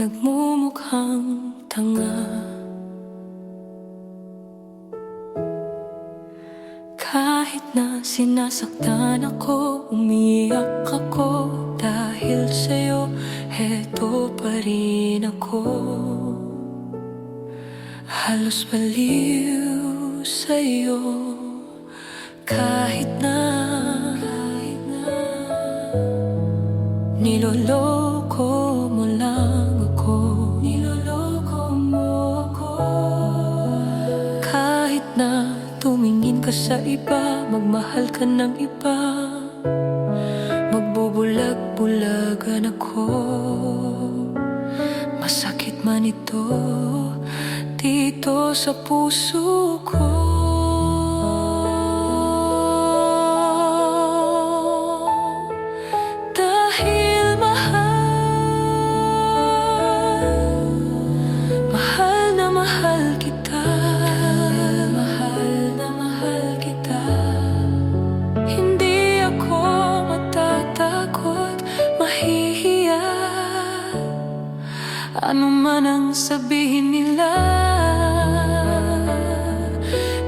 nagmumukhang tanga. Kahit na sinasaktan ako, umiyak ako dahil sa'yo, heto pa rin ako. Halos baliw sa'yo, kahit na niloloko mo lang ako. Niloloko mo ako. Kahit na tumingin ka sa iba, magmahal ka ng iba, magbubulag-bulagan ako. Masakit man ito dito sa puso ko. Ano man ang sabihin nila,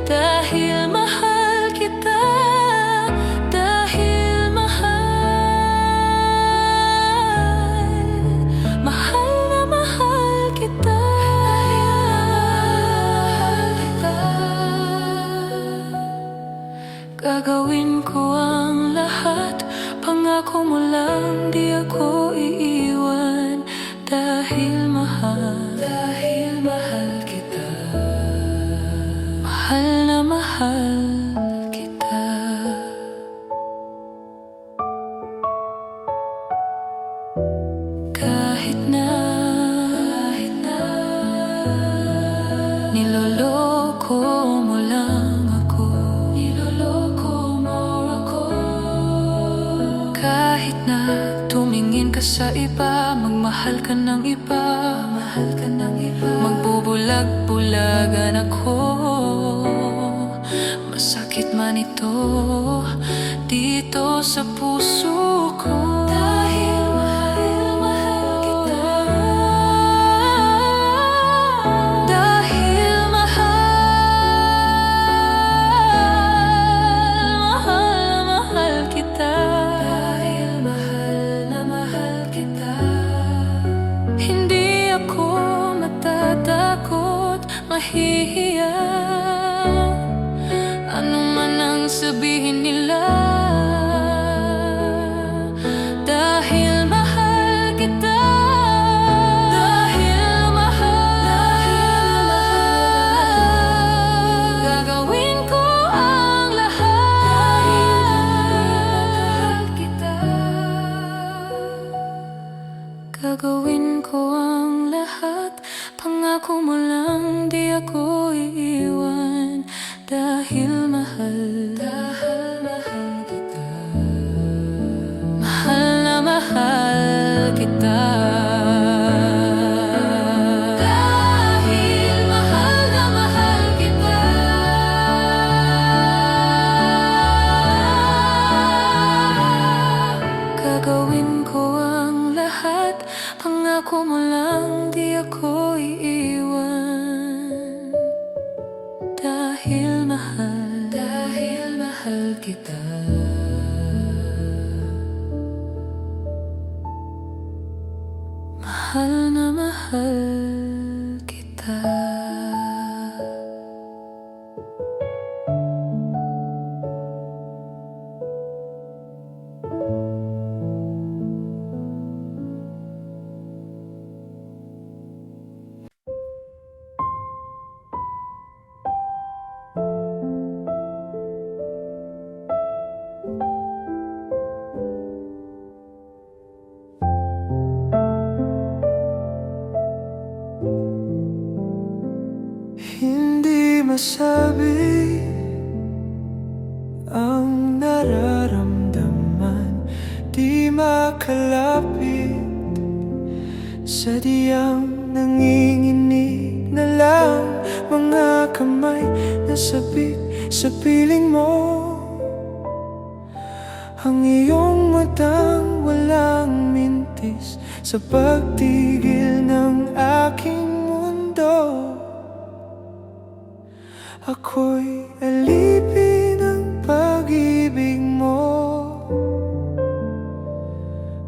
dahil mahal kita, dahil mahal na mahal kita, gagawin ko ang lahat, pangako mo lang di ako iiwan. Dahil mahal kita, mahal na mahal kita. Kahit na niloloko mo lang ako, niloloko mo ako. Kahit na tumingin ka sa iba, magmahal ka ng iba, magbubulag-bulagan ako. Masakit man ito dito sa puso ko. Dahil mahal kita, dahil mahal kita, dahil mahal na mahal kita. Hindi ako matatakot, mahihiya, ano man ang sabihin nila. Dahil mahal kita, dahil mahal, gagawin ko ang lahat. Dahil kita, gagawin ko ang lahat, pangako mo lang di ako iiwan. Dahil mahal kita, mahal na mahal kita. Dahil mahal na mahal kita, gagawin ko ang lahat, pangako mo lang di ako iiwan. Dahil mahal kita, mahal na mahal kita. Hindi masabi ang nararamdaman, di makalapit, sadyang nanginginig na lang mga kamay na sabik sa piling mo. Ang iyong matang walang mintis sa pagtigil ng Ako'y alipin ng pag-ibig mo,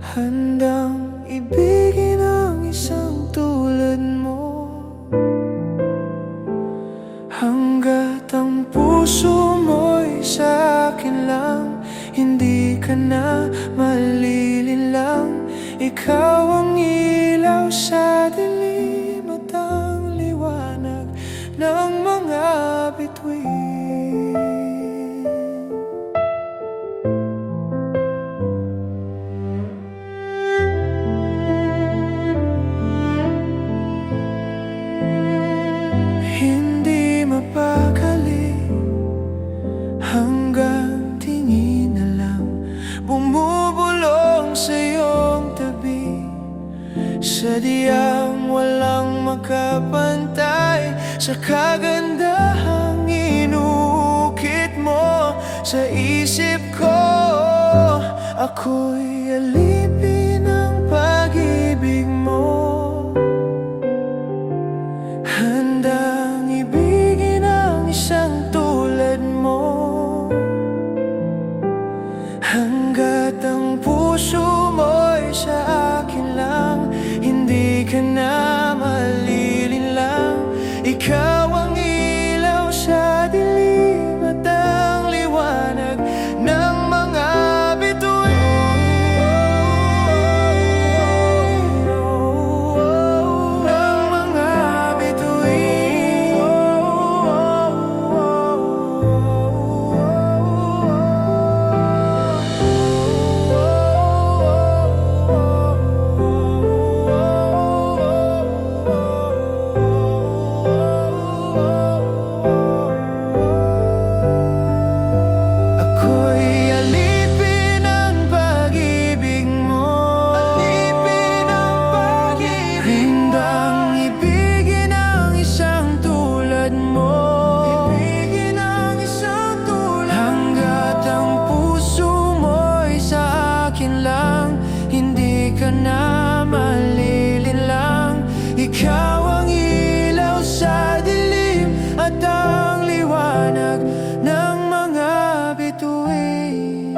handang ibigin ang isang tulad mo. Hanggat ang puso mo'y sa akin lang, hindi ka na malilinlang. Ikaw ang ilaw sa dilim at ang liwanag ng mga bituin. Hindi mapakali hanggang tingin na lang bumubulong sa iyong tabi. Sadyang walang makapantay sa kagandahang inuukit mo sa isip ko. Ako'y alipin ng pag-ibig mo, handang ibigin ang isang tulad mo. Hanggat ang puso mo'y sa akin lang, hindi ka na malilinlang. Ikaw ang ilaw sa dilim at ang liwanag ng mga bituin. Ng mga bituin. Ako'y alipin ng pag-ibig mo, alipin ng pag-ibig mo. Handang ibigin ang isang tulad mo, ibigin ang isang tulad mo. Hanggat ang puso mo'y sa akin lang, hindi ka na malilinlang. Ikaw ang ilaw sa dilim at ang liwanag ng mga bituin.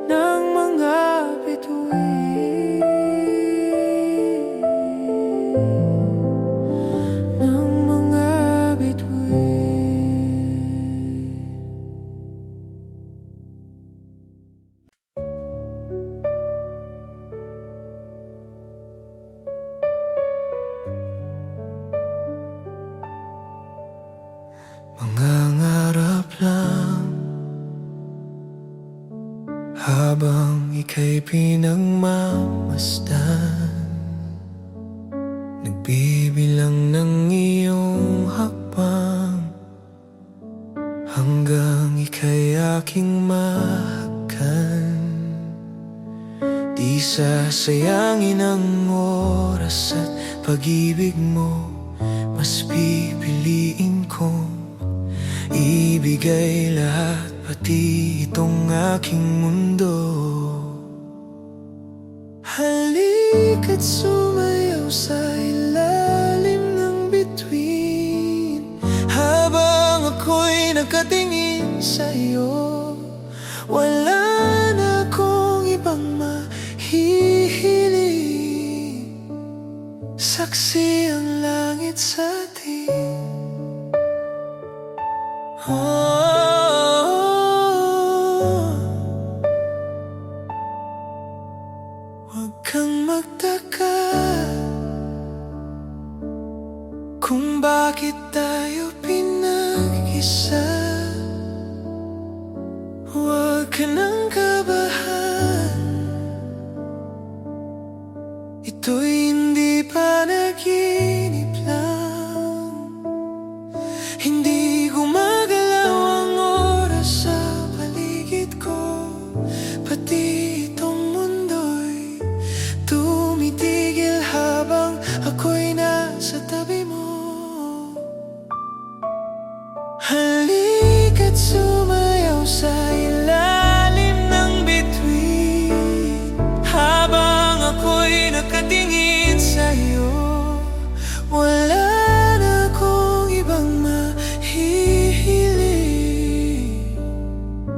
Ng mga bituin. Ng mga bituin. Mangangarap lang habang ika'y pinagmamasdan, nagbibilang ng iyong hakbang hanggang ika'y aking mahakan. Di sasayangin ang oras at pag-ibig mo, mas pipiliin kong ibigay lahat, pati itong aking mundo. Halika't sumayaw sa ilalim ng bituin, habang ako'y nakatingin sa'yo. Wala na akong ibang mahihiling, saksi ang langit sa atin. Huwag kang magtaka kung bakit tayo pinag-isa. Huwag ka nang kabahan, ito'y hindi panaginip lang. Hindi gumagalaw ang oras sa paligid ko, pati itong mundo'y tumitigil habang ako'y nasa tabi mo. Halika't sumayaw sa ilalim ng bituin,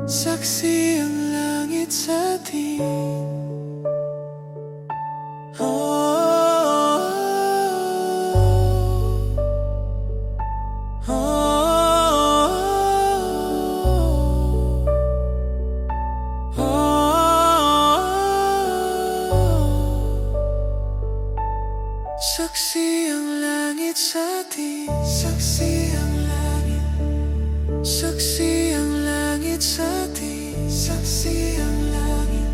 Saksi ang langit sa atin. Saksi ang langit sa atin. Saksi ang langit. Saksi ang langit sa atin. Saksi ang langit.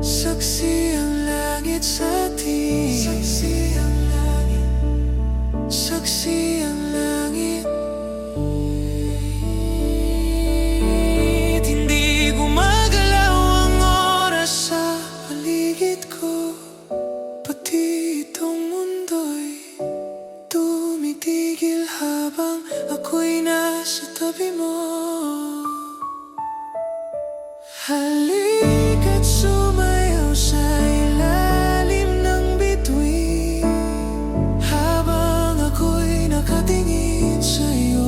Saksi ang langit sa atin. Saksi ang langit. Saksi ang langit. Hindi gumagalaw ang oras sa paligid ko. Pati itong mundo'y tumitigil habang ako'y nasa tabi mo. Halika't sumayaw sa ilalim ng bituin habang ako'y nakatingin sa'yo.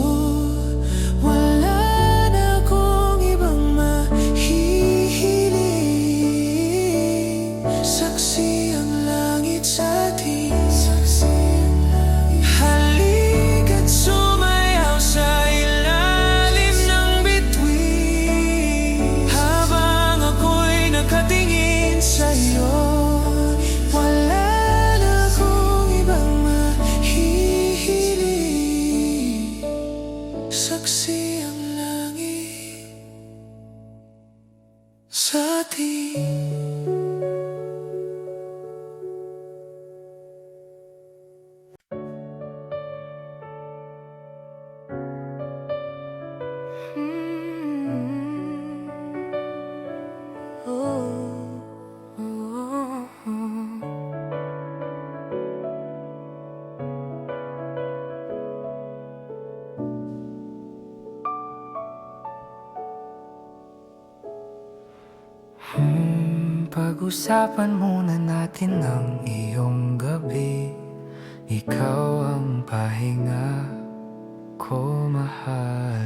Wala na akong ibang mahihiling. Saksi ang langit sa atin. Saksi ang langit. Halika't sumayaw sa ilalim ng bituin habang ako'y nakatingin sa'yo. Wala na akong ibang mahihiling. Saksi ang langit sa atin. Pag-usapan muna natin ang iyong gabi. Ikaw ang pahinga ko, mahal.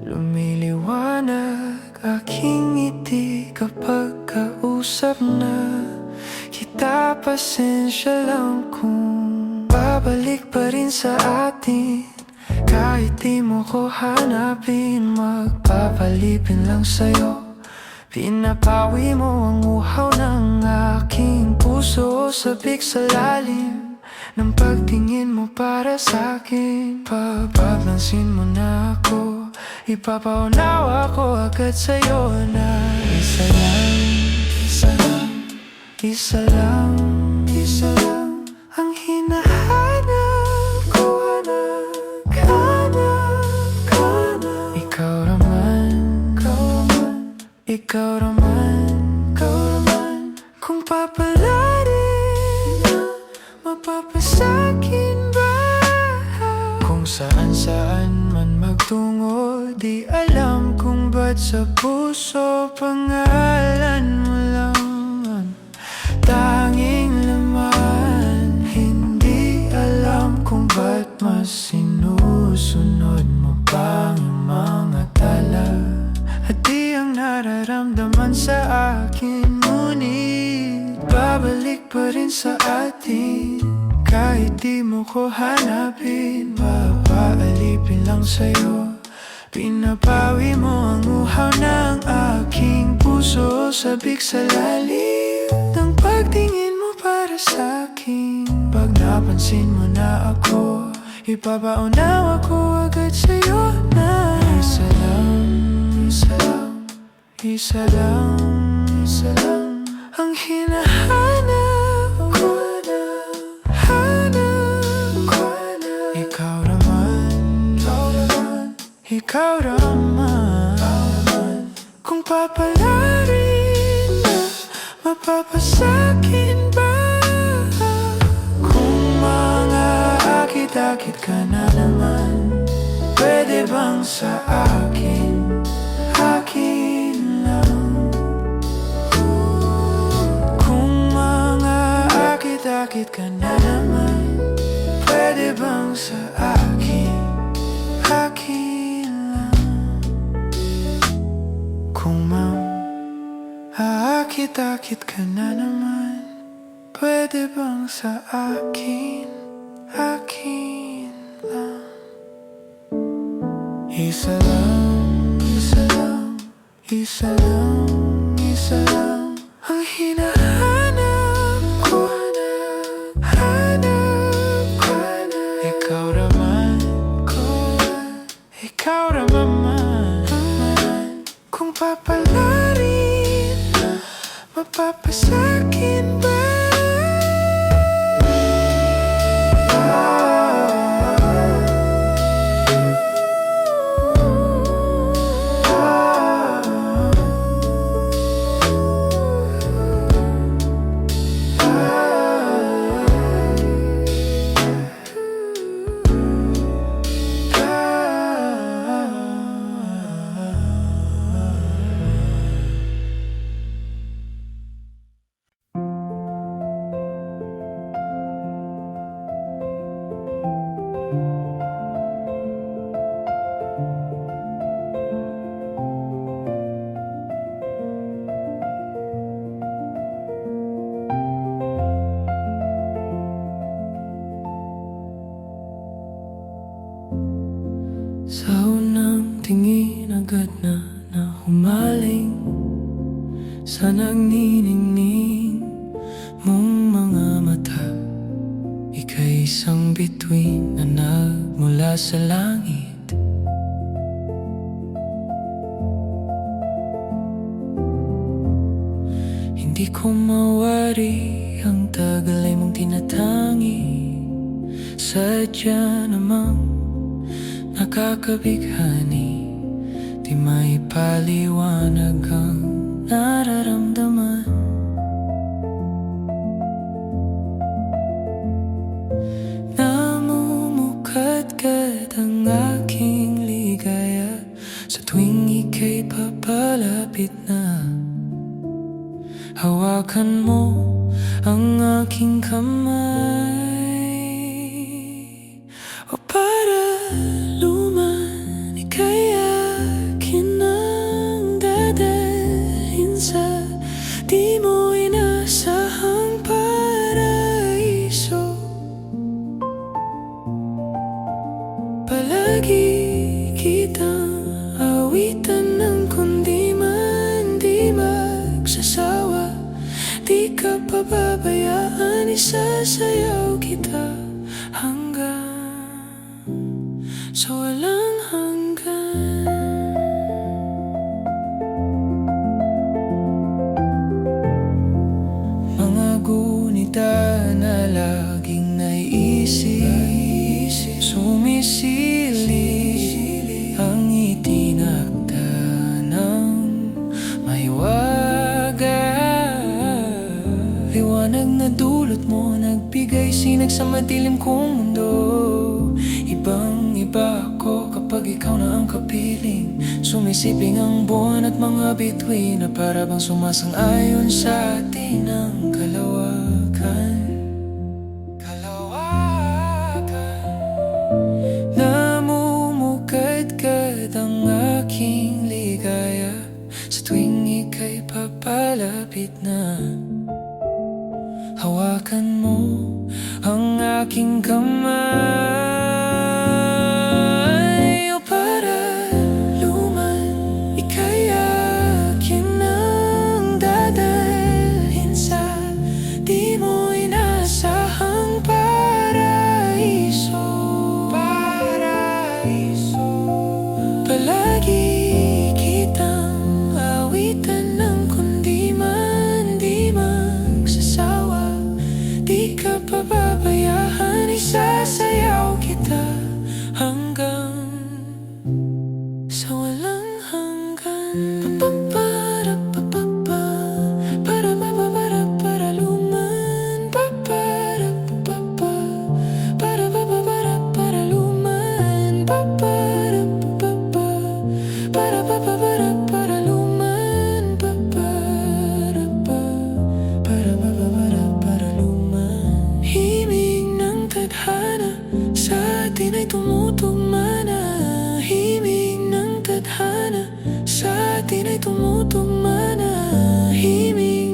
Lumiliwanag aking ngiti kapag kausap na kita. Pasensya lang kung babalik pa rin sa atin. Kahit di mo ko hanapin, magpapalipin lang sa'yo. Pinapawi mo ang uhaw ng aking puso. Sabik sa lalim ng pagtingin mo para sa'kin. Pagpansin mo na ako, ipapaunawa ko agad sa'yo na isa lang, isa lang, isa lang, isa lang ang hinahanap ko. Hanap, hanap, hanap. Ikaw naman, ikaw naman, ikaw naman. Kung papalarin na mapapasakin ba? Kung saan-saan man magtungo, di alam kung ba't sa puso pangalan mo lang ang tanging laman. Hindi alam kung ba't mas sinusunod mo pang mga tala. At di ang nararamdaman sa akin, ngunit babalik pa rin sa atin. Kahit di mo ko hanapin, papaalipin lang sa'yo. Pinapawi mo ang uhaw ng aking puso. Sabik sa lalim ng pagtingin mo para sa'kin. Pag napansin mo na ako, ipapaunawa ko agad sa'yo na isa lang, isa lang, isa lang, isa lang ang hinahanap ko. Hanap ko. Ikaw naman, ikaw naman, ikaw naman. Kung papalarin na mapapasakin ba? Kung mga akit-akit ka na naman, pwede bang sa akin, akin lang? Kung mga akit-akit ka na naman, pwede bang sa akin, akin lang? akit-akit ka na naman. Pwede bang sa akin, akin lang? Isa lang, isa lang, isa lang, isa lang ang hinahanap ko. Hanap ko na ikaw naman ko, ikaw naman. Kung papalarin, mapapasakin ba? Sa unang tingin agad na humaling sa nagniningning mong mga mata. Ika'y isang bituin na nagmula sa langit. Hindi ko mawari ang tagal ay mong tinatangi. Sadya namang nakakabighani, di maipaliwanag ang nararamdaman. Namumukadkad ang aking ligaya sa tuwing ika'y papalapit na. Hawakan mo ang aking kamay, o para luman ika'y akin ang dadalhin sa di mo inasahang paraiso. Palagi kitang awitan ng kundi man di magsasawa. Di ka pababayaan, isasayaw kita hanggang sa walang hanggan. Mga gunita na laging naiisip, sumisili ang itinakda ng mahiwaga. Liwanag na dulot mo, nagbigay sinag sa madilim kong mundo. Ibang-iba ako kapag ikaw na ang kapiling. Sumisiping ang buwan at mga bituin na para bang sumasang-ayon sa atin ang kalawakan. Namumukadkad ang aking ligaya sa tuwing ika'y papalapit na. Hawakan mo ang aking kamay, o para luman ika'y akin ang dadalhin sa di mo inasahang paraiso. Palagi kitang awitan ng kundi man di magsasawa. Di ka pababayaan, isasayaw kita hanggang sa walang hanggan. Papapara-papapa, para luman. Papara-papapa, para luman. Papara-papapa, para luman. Para luman. Himig ng tadhana sa atin ay tumutugma na. Himig ng tadhana sa atin ay tumutugma na. Himig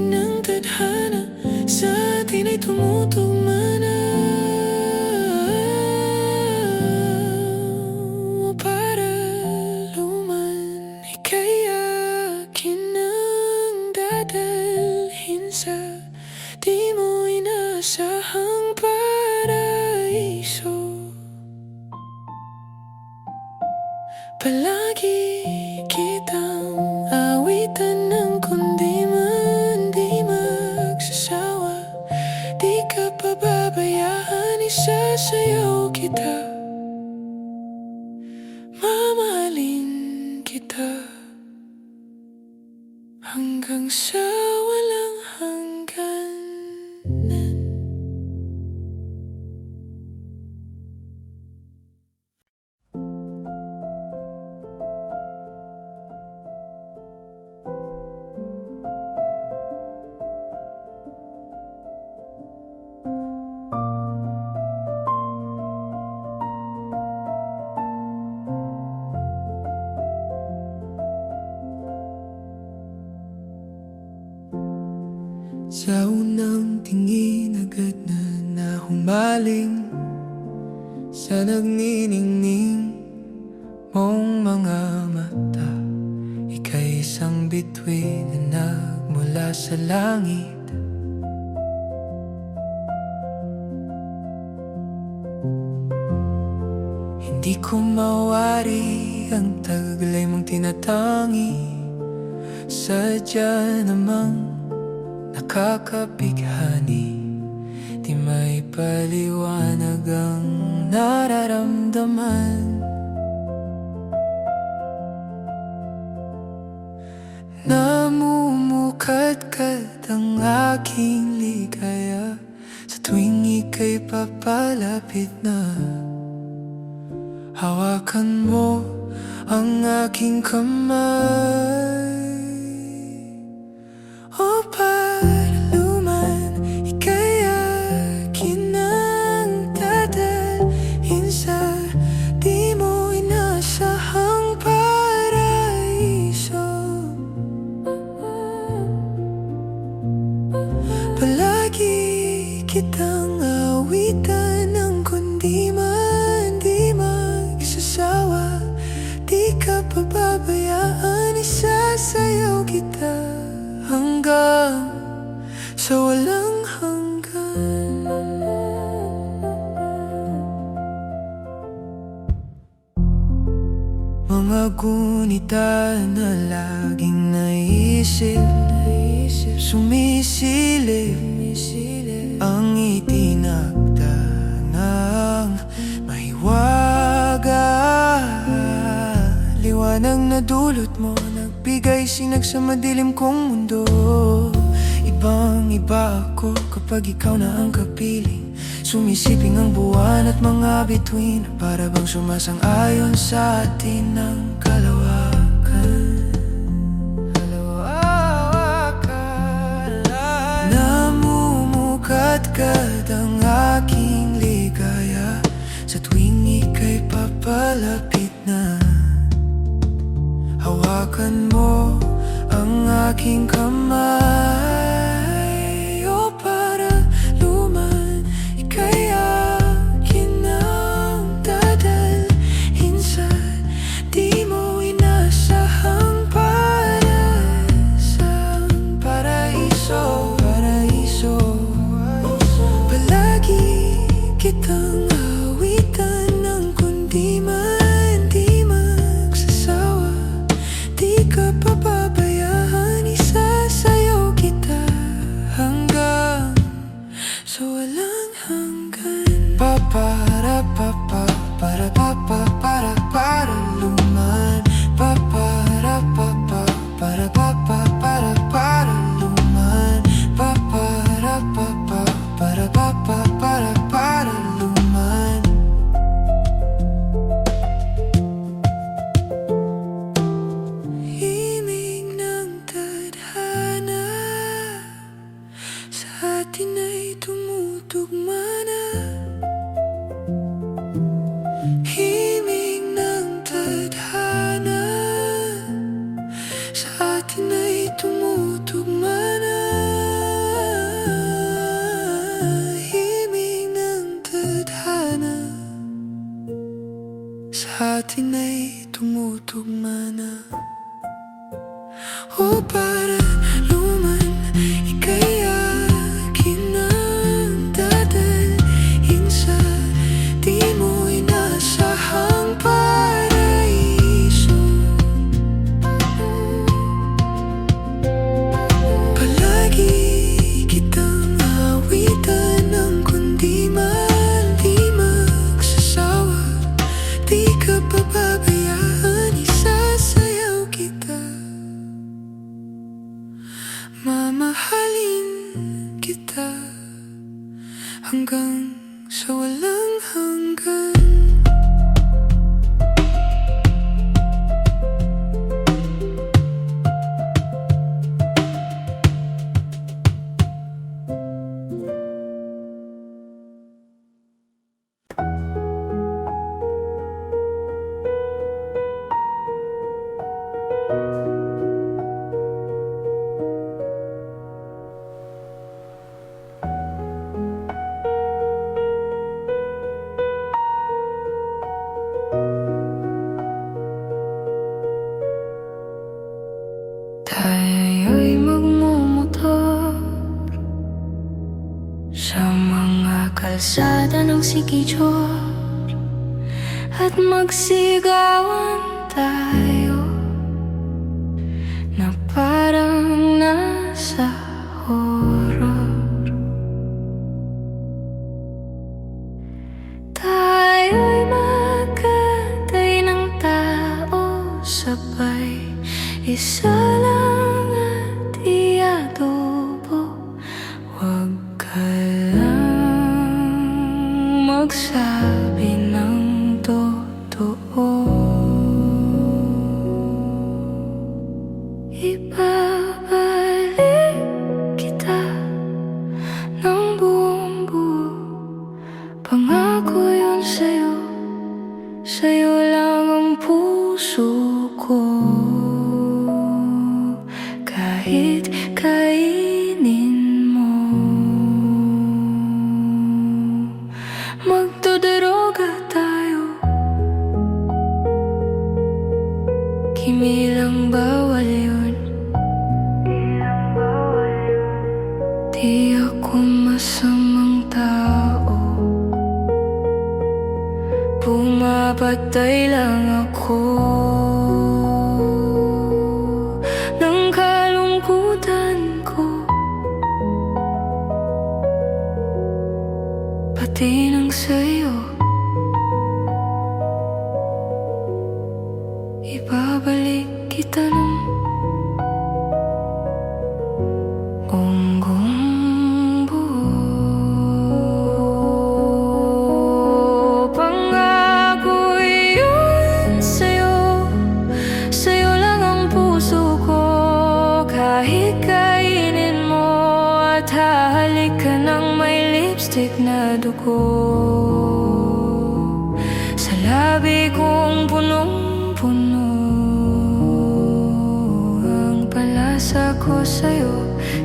inaasahang paraiso. Palagi kitang awitan ng kundi man di magsasawa. Di ka pababayaan, isasayaw kita, mamahalin kita hanggang sa walang hangganan. Sa unang tingin agad na nahumaling sa nagniningning mong mga mata. Ika'y isang bituin na nagmula sa langit. Hindi ko mawari ang taglay mong tinatangi. Sadya namang nakakabighani, di may paliwanag ang nararamdaman. Namumukadkad ang aking ligaya sa tuwing ika'y papalapit na. Hawakan mo ang aking kamay. O paraluman, ika'y akin ang dadalhin sa di mo inasahang paraiso. Palagi kitang awitan ng kundi man di magsasawa. Di ka pababayaan, isasayaw kita hanggang sa walang hanggan. Mga gunita na laging naisip, sumisilip ang itinakda ng mahiwaga. Liwanag na dulot mo, nagbigay sinag sa madilim kong mundo. Ibang iba ako kapag ikaw na ang kapiling. Sumisiping ang buwan at mga bituin, para bang sumasang-ayon sa atin ng kalawakan. Namumukadkad ang aking ligaya sa tuwing ika'y papalapit na. Hawakan mo ang aking kamay. O paraluman, ika'y akin ang dadalhin sa di mo inasahang paraiso. Palagi kitang awitan ng kundi man di magsasawa. Di ka pababayaan, isasayaw kita hanggang sa walang hanggan. Para luman. Para luman. Para luman. Himig ng tadhana sa atin ay tumutugma na. Himig ng tadhana sa atin ay tumutugma na. Himig ng tadhana sa atin ay tumutugma na. O paraluman, ika'y akin ang hanggang sa walang hanggan. Tayo'y magmumotor sa mga kalsada ng Siquijor at magsigawan tayo na parang nasa horror. Tayo'y magkatay ng tao sabay, isa lang at iadobo. Huwag ka lang magsabi ng totoo. Ibabalik kita ng buong buo. Pangako yun sa'yo, sa'yo lang ang puso ko. Kahit kainin mo, magdodroga tayo, kimilang bawal yun. Di ako masamang tao, pumapatay lang ako ng kalungkutan ko, pati ng sa'yo. Ibabalik kita ng gonggong buo. Pangako yun sa'yo, sa'yo lang ang puso ko. Kahit kainin mo at hahalik ka ng may lipstick na dugo, sa labi kong punong-puno ang palasa ko sa'yo.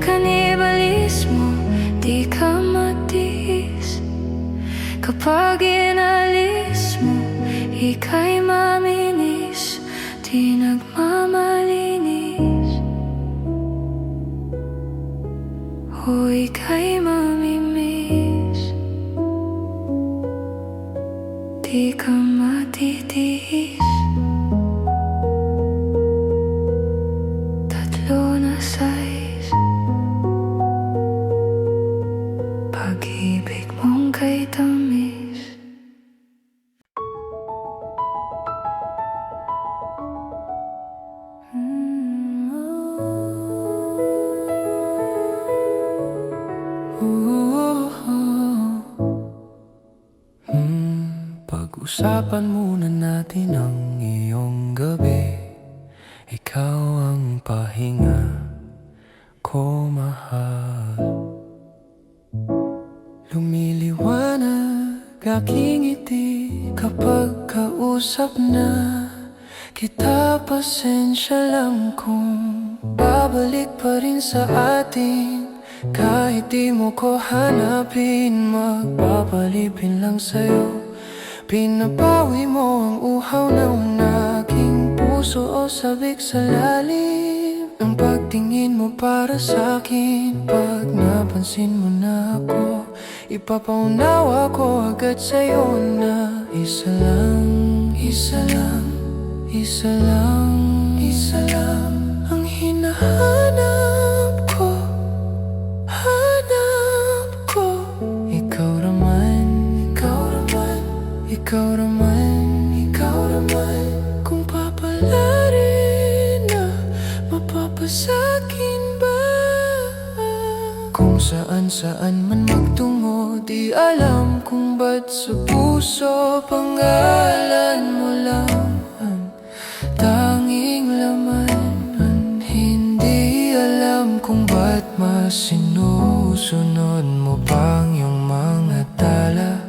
Kanibalismo, di ka matiis. Kapag inalis mo, ika'y maminis, di nagmamalinis. O ika'y mamimiss, di ka matitiis. Tatlo na size, pag-ibig mong kay tamis. Pag-usapan muna natin ang iyong gabi. Ikaw ang pahinga ko, mahal. Lumiliwanag aking ngiti kapag kausap na kita. Pasensya lang kung babalik pa rin sa atin. Kahit di mo ko hanapin, magpapalipin lang sa'yo. Pinabawi mo ang uhaw ng aking puso o sabik sa lalim ng pagtingin mo para sa'kin. Pag napansin mo na ako, ipapaunawa ko agad sa'yo na isa lang, isa lang, isa lang, isa lang ang hinahanap ko, hanap ko. Ikaw naman, ikaw naman, ikaw naman, ikaw naman. Kung papalarin na, mapapasakin ba? Kung saan-saan man magtungo, Di alam kung ba't sa puso pangalan mo lang ang tanging laman. Hindi alam kung ba't mas sinusunod mo pang yung mga tala.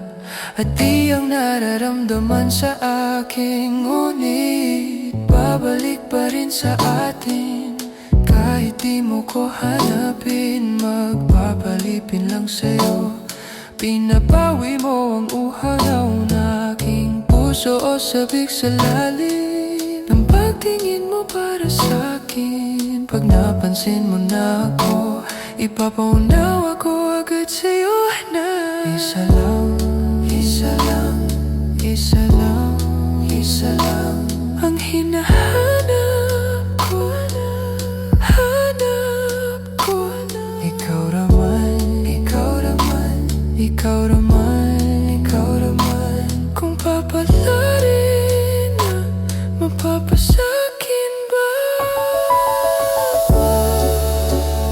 At di ang nararamdaman sa akin, ngunit babalik pa rin sa atin. Kahit di mo ko hanapin, magpapalipin lang sa'yo. Pinapawi mo ang uhaw ng aking puso o sabik sa lalim ng pagtingin mo para sa'kin. Pag napansin mo na ako, ipapaunawa ko agad sa'yo na isa lang, isa lang, isa lang, isa lang ang hinahanap ko, hanap ko. Ikaw raman, ikaw raman, ikaw raman, ikaw raman. Kung papalarin na, mapapasakin ba?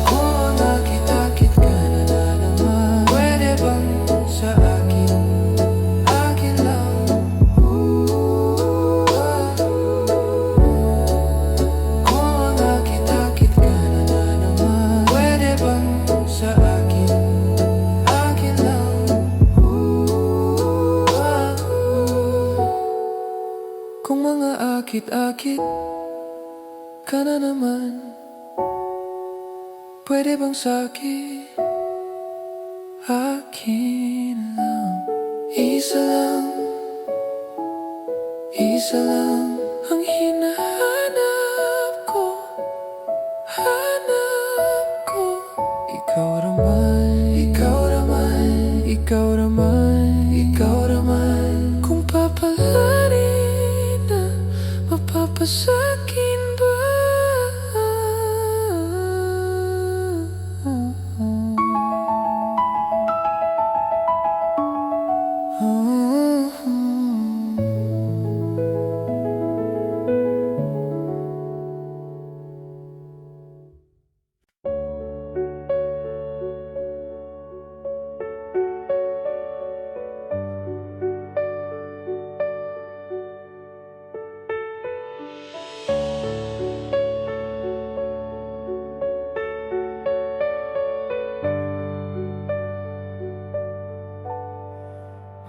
Kung nakita-kit ka na naman, pwede bang sa akin, akin lang? Kung nakita-kit ka na naman, pwede bang sa akin, akin lang? Kung mga akit-akit ka na naman, pwede bang sa'kin, akin lang? Isa lang, isa lang ang hinahanap ko, hanap ko. Ikaw raman, ikaw raman, ikaw raman, ikaw raman. Kung papalarin na, mapapasakin ba?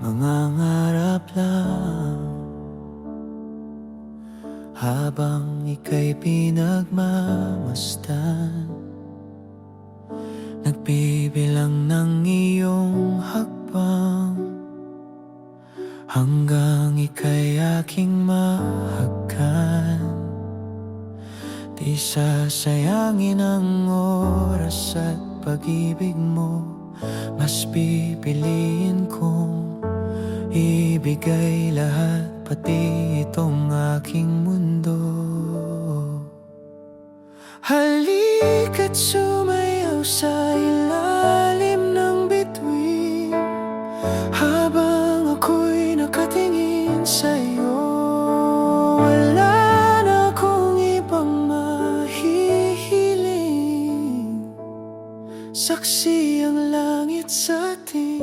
Mangangarap lang habang ika'y pinagmamasdan, nagbibilang ng iyong hakbang hanggang ika'y aking mahagkan. Di sasayangin ang oras at pag-ibig mo, mas pipiliin kong ibigay lahat, pati itong aking mundo. Halika't sumayaw sa ilalim ng bituin, habang ako'y nakatingin sa'yo. Wala na akong ibang mahihiling, saksi ang langit sa atin.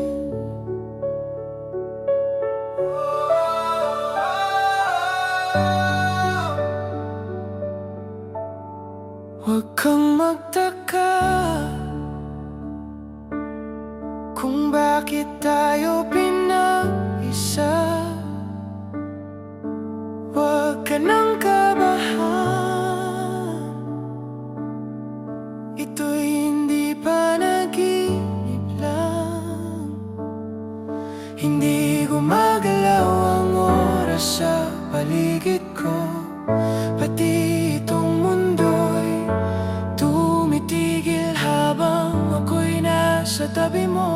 Huwag kang magtaka kung bakit tayo pinag-isa. Huwag ka nang kabahan, ito'y hindi panaginip lang. Hindi gumagalaw ang oras sa paligid ko, pati itong mundo'y tumitigil habang ako'y nasa tabi mo.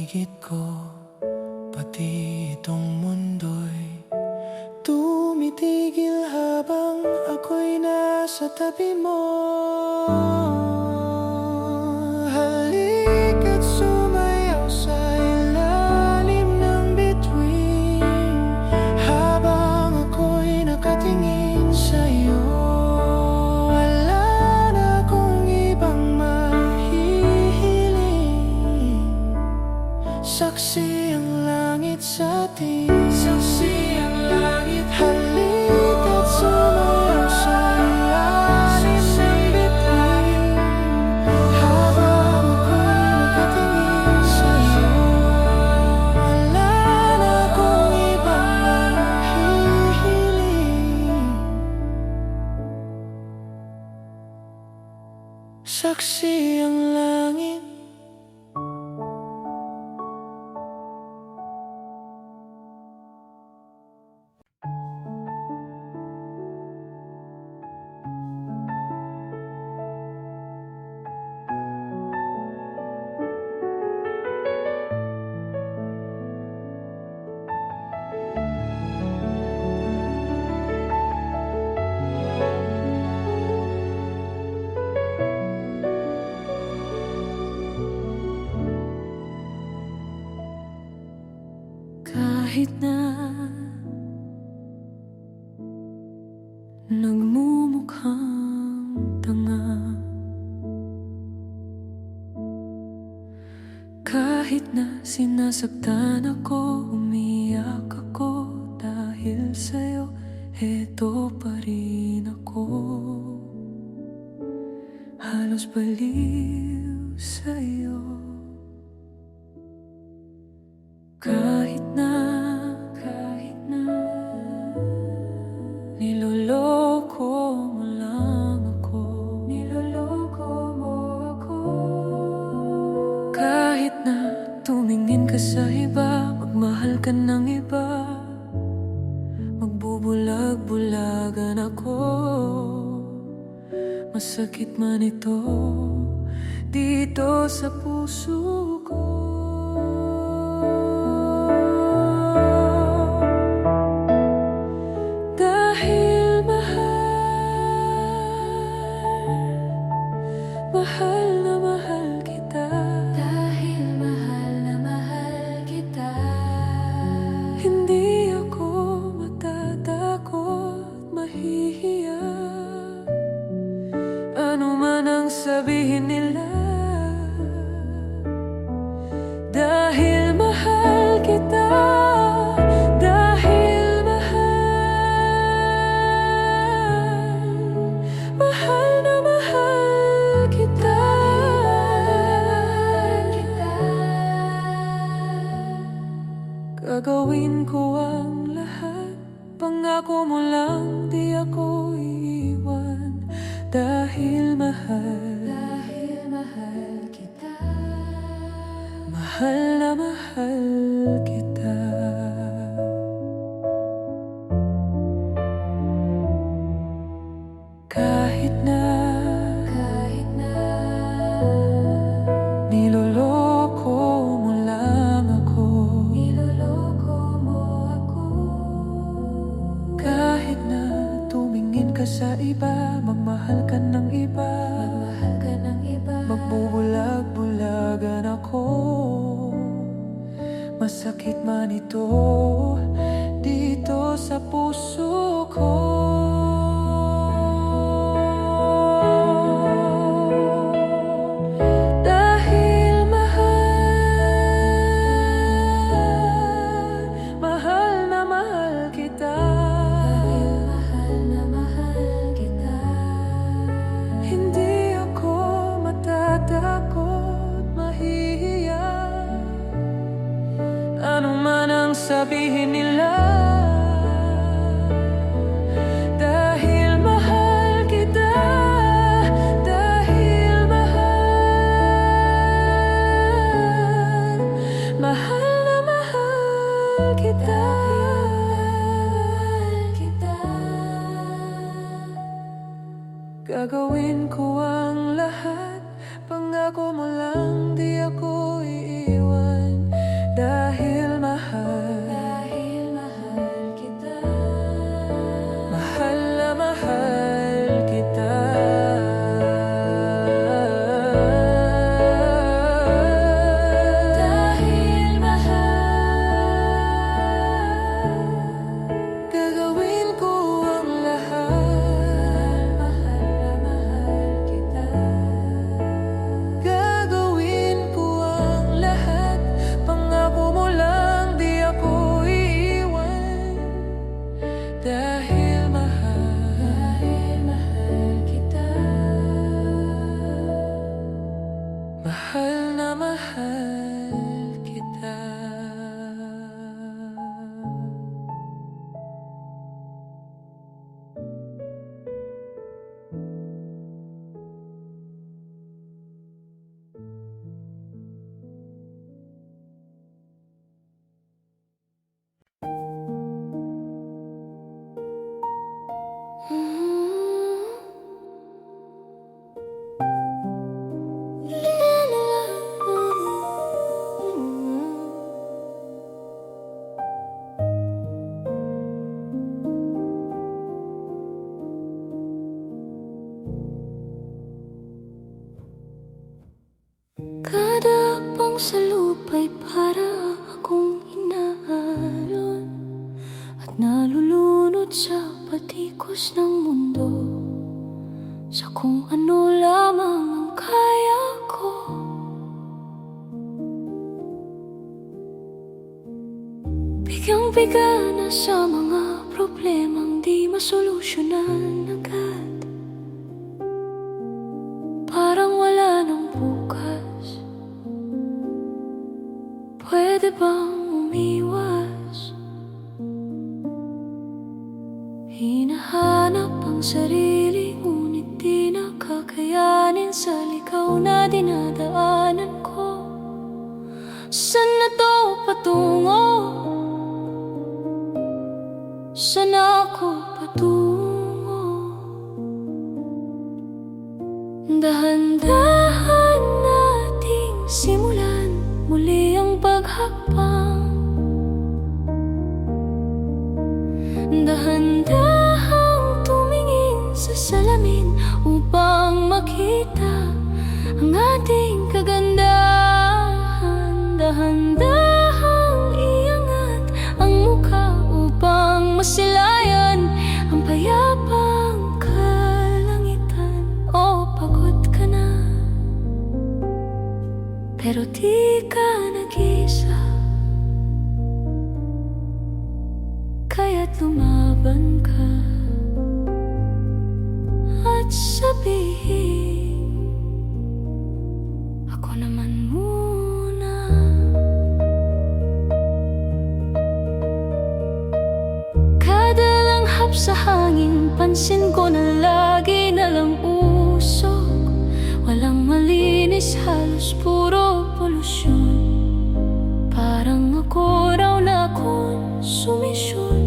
paligid ko, pati itong mundo'y tumitigil habang ako'y nasa tabi mo. Halika't sumayaw sa ilalim ng bituin habang ako'y nakatingin sa'yo. Wala na akong ibang mahihiling, saksi ang langit sa atin. Saksi ang langit. Halika't sumayaw sa ilalim ng bituin habang ako'y nakatingin sa'yo. Wala na akong ibang mahihiling, saksi ang langit. Kahit na nagmumukhang tanga, kahit na sinasaktan ako, umiyak ako dahil sa'yo, eto pa rin ako. Halos baliw sa'yo. Kahit na niloloko mo lang ako, niloloko mo ako. Kahit na tumingin ka sa iba, magmahal ka ng iba, magbubulag-bulagan ako. Masakit man ito dito sa puso ko. Mahal na mahal kita. Dahil mahal na mahal kita. Hindi ako matatakot, mahihiya. Ano man ang sabihin nila, dahil mahal kita. Dahil mahal na mahal kita. Gagawin ko ang lahat, pangako mo lang di ako iiwan. Dahil mahal kita. Mahal na mahal kita. Kahit na niloloko mo lang ako, niloloko mo ako. Kahit na tumingin ka sa iba, magmahal ka ng iba, magbubulag-bulagan ako. Masakit man ito dito sa puso ko. Ano man ang sabihin nila, dahil mahal kita. Dahil mahal na mahal kita. Gagawin ko ang lahat, pangako mo lang di ako iiwan. ay para akong inaalon at nalulunod sa patikos ng mundo, sa kung ano lamang ang kaya ko. Bigang-biga na sa mga problemang di masolusyonan agad. Parang wala nang bukas. Pwede bang umiwas? Hinahanap ang sarili, ngunit di nakakayanin sa ligaw na dinadaanan ko. Saan na to patungo? Saan ako patungo? Dahan-dahan nating simulan muli ang paghakbang. Dahan-dahang tumingin sa salamin upang makita ang ating kagandahan. Dahan-dahang iangat ang mukha upang masilayan ang payapang kalangitan. O pagod ka na, pero di ka nag-isa, kaya't lumaban ka at sabihin, ako naman muna. Kada langhap sa hangin, pansin ko na lagi na lang usok. Walang malinis, halos puro polusyon. Parang ako raw na konsumisyon.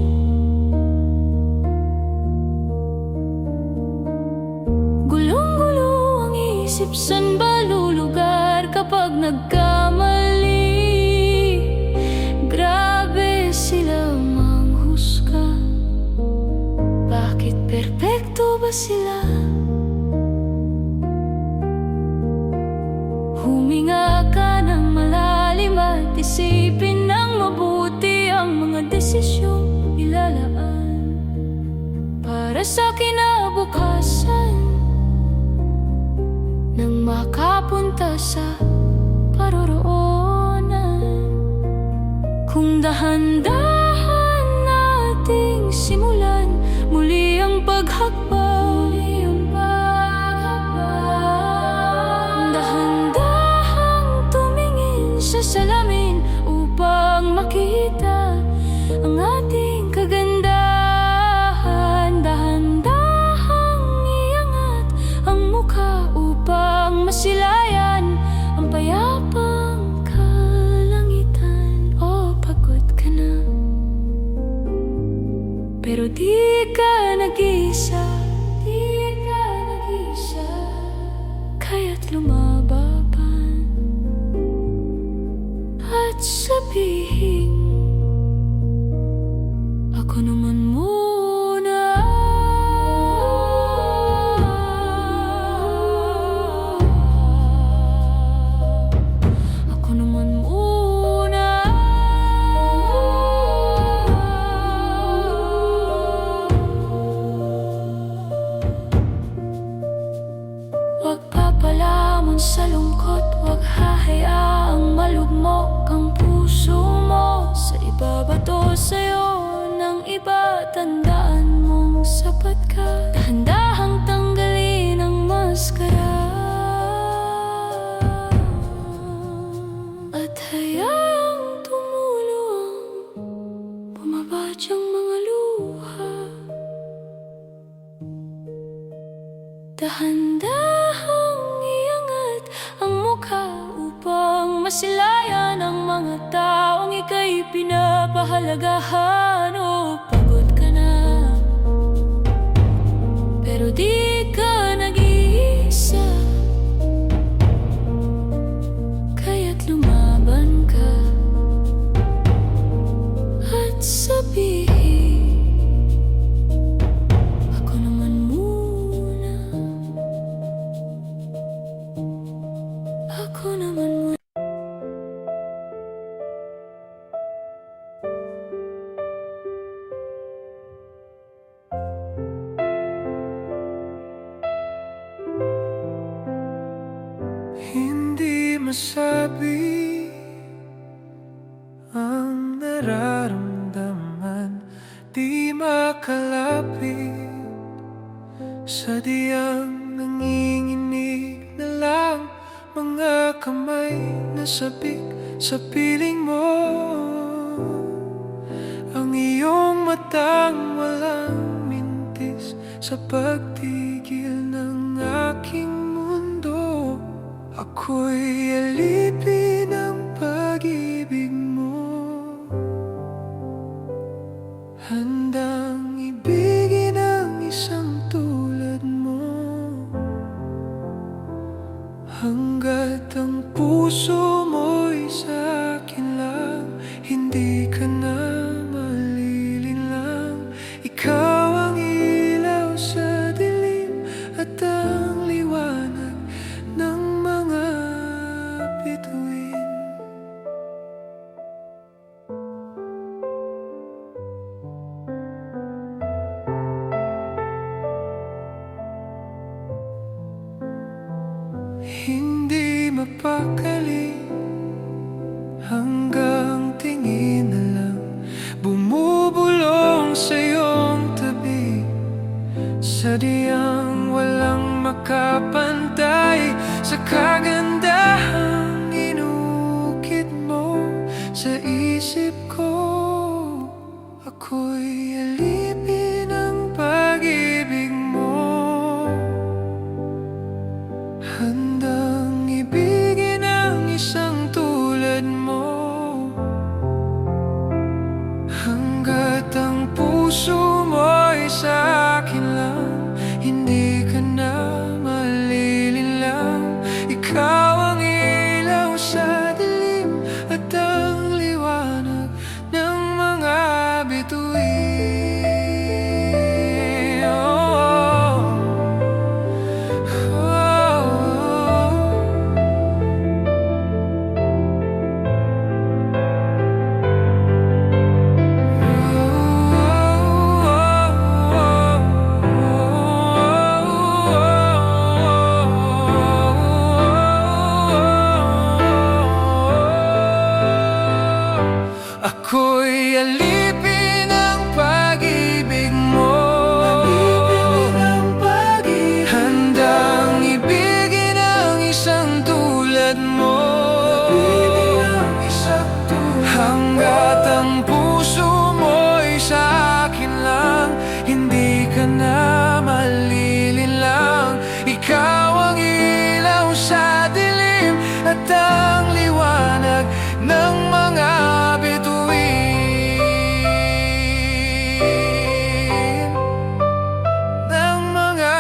Gulong-gulo ang isip, san ba lulugar kapag nagkamali? Grabe sila manghusga. Bakit perpekto ba sila? Huminga ka ng malalim at isipin ng mabuti ang mga desisyong ilalaan para sa kinabukasan, nang makapunta sa paroroonan. Kung dahan-dahan nating simulan muli ang paghakbang, sa salamin upang makita ang ating kagandahan. Dahan-dahang iangat ang mukha upang masilayan ang payapang kalangitan. O pagod ka na, pero di ka nag-isa, di ka nag-isa, kaya't lumaban at sabihin, ako naman muna. Ako naman muna. Huwag papalamon sa lungkot, huwag hahayaang malugmok ang puso mo sa ibabato sa'yo ng iba. Tandaan mong sapat ka, dahan-dahang tanggalin ang maskara at hayaang tumulo ang bumabadyang mga luha. Dahan-dahang iangat ang mukha upang masilayan ang mga taong ika'y pinapahalagahan. O pagod ka na, pero di ka nag-iisa, kaya't lumaban ka at sabihin, ako naman muna. Ako naman muna. masabi ang nararamdaman, di makalapit. Sadyang nanginginig na lang mga kamay na sabik sa piling mo. Ang iyong matang walang mintis sa pagtigil ng aking mundo. Ako'y alipin ng pag-ibig mo, handang ibigin ang isang tulad mo. Hanggat ang puso mo'y sa'kin lang, hindi ka na malilinlang. Ikaw ang ilaw sa dilim at ang liwanag ng mga bituin. Hindi mapakali hanggang tingin na lang bumubulong sa iyong tabi. Sadyang walang makapantay sa kagandahang inukit mo sa isip ko. Ako'y alipin ng pag-ibig mo, handang ibigin ang isang tulad mo. Hanggat ang puso mo'y sa'kin lang, hindi ka na malilinlang. Ikaw ang ilaw sa dilim at ang liwanag ng mga bituin. Ako'y alipin ng pag-ibig mo, handang ibigin ang isang tulad mo. Hanggat ang puso mo'y sa'kin lang, hindi ka na malilinlang. Ikaw ang ilaw sa dilim at ang liwanag ng mga bituin, ng mga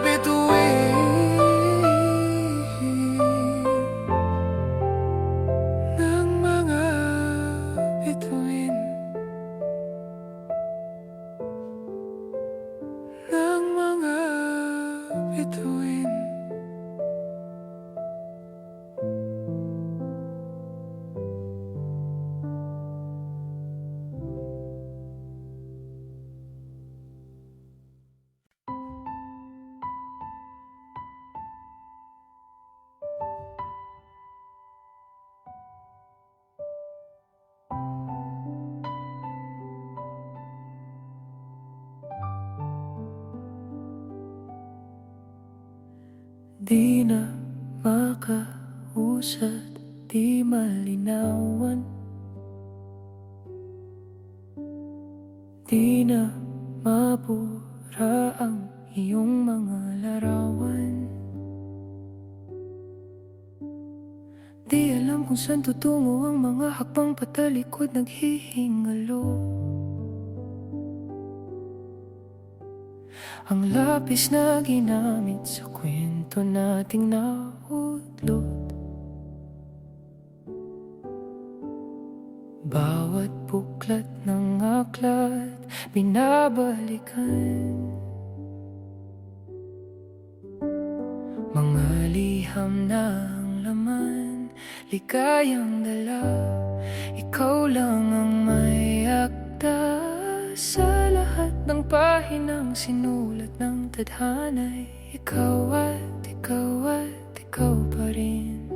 bituin, ng mga bituin, ng mga bituin. Di na makausad, di malinawan, di na mabura ang iyong mga larawan. Di alam kung saan tutungo ang mga hakbang patalikod naghihingalo. Ang lapis na ginamit sa kwento nating nautlot, bawat buklat ng aklat binabalikan. Mga liham na ang laman, ligayang dala, ikaw lang ang may akda. Sa lahat ng pahinang sinulat ng tadhana'y ikaw at ikaw at ikaw pa rin.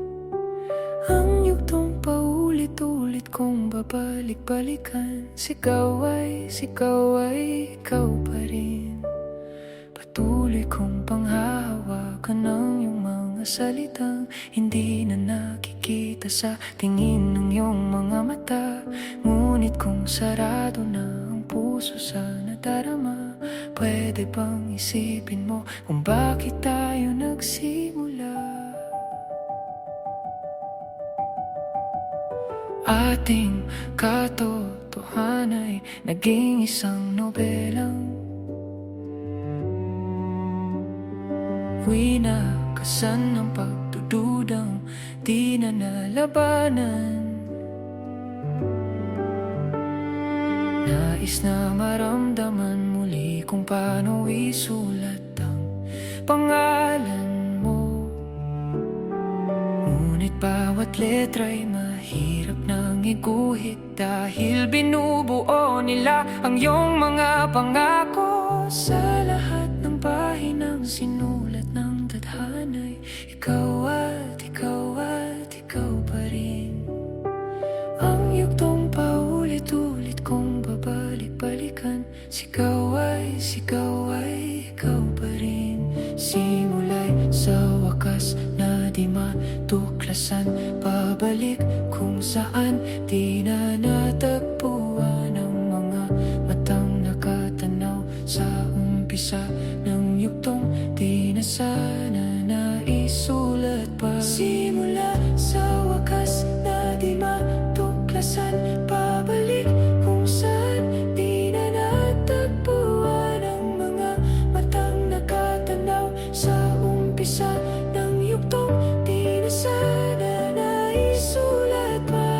paulit-ulit kong babalik-balikan. Sigaw ay ikaw pa rin. Patuloy kong panghahawakan ng iyong mga salitang hindi na nakikita sa tingin ng iyong mga mata. Ngunit kung sarado na ang puso sa nadarama, pwede bang isipin mo kung bakit tayo nagsimula? Ating katotohanan ay naging isang nobelang winakasan ng pagdududang di na nalabanan. Nais na maramdaman muli kung paano isulat ang pangalan mo. Ngunit bawat letra'y mahirap nang iguhit dahil binubuo nila ang iyong mga pangako. Sa lahat ng pahinang sinulat ng tadhana'y ikaw pa rin. Ang yugtong paulit-ulit kong babalik-balikan. Sigaw ay ikaw pa rin. Simula'y sa wakas na di matuklasan, pabalik kung saan di na natagpuan ang mga matang nakatanaw sa umpisa ng yugtong di na sana naisulat pa. Simula sa wakas na di matuklasan, pabalik kung saan di na natagpuan ang mga matang nakatanaw sa umpisa ng yugtong di na sana naisulat pa.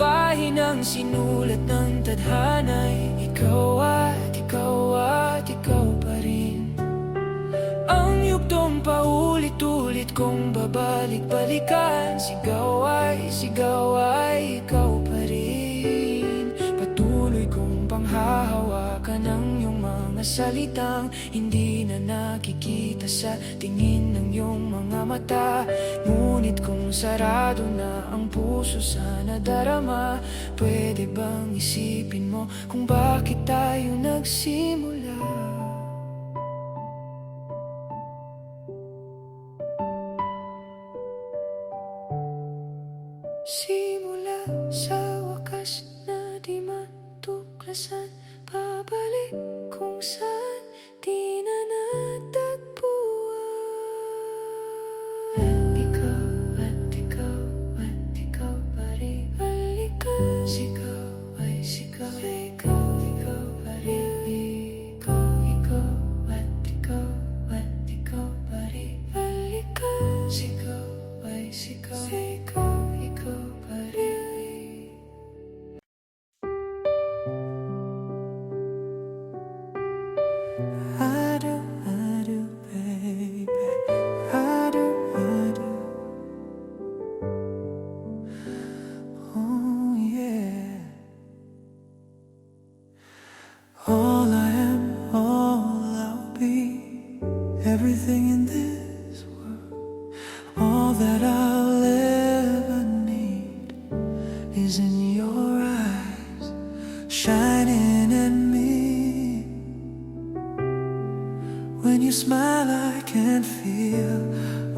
Pahinang sinulat ng tadhana'y ikaw pa rin. Ang yugtong paulit-ulit kong babalik-balikan. Sigaw ay ikaw pa rin. Patuloy kong panghahawakan ng iyong mga salitang hindi na nakikita sa tingin ng iyong mga mata. Ngunit kung sarado na ang puso sa nadarama, pwede bang isipin mo kung bakit tayo nagsimula? Simula sa wakas na di matuklasan, pabalik kung saan di na natagpuan. Ikaw pa rin. Balikan. Sigaw ay ikaw pa rin. Ikaw pa rin. Balikan. Sigaw ay ikaw pa rin. I do, baby. I do. Oh, yeah. All I am, all I'll be, everything in this world, all that I'll ever need is in your eyes, shining at me. When you smile, I can feel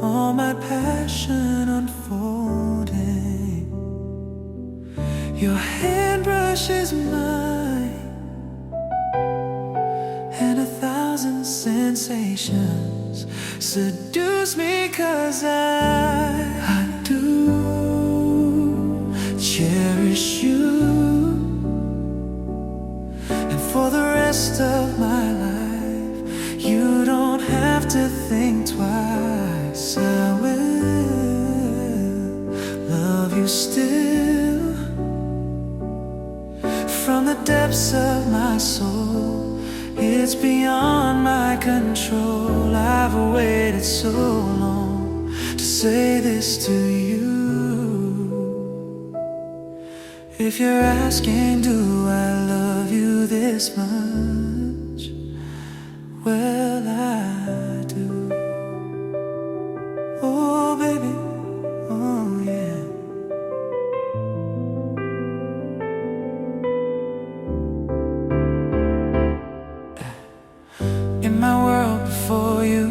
all my passion unfolding. Your hand brushes mine, and 1,000 sensations seduce me, 'cause I do cherish you, and for the rest of my life you don't have to think twice. I will love you still, from the depths of my soul. It's beyond my control. I've waited so long say this to you. If you're asking, do I love you this much? Well, I do. Oh, baby, oh, yeah. In my world before you,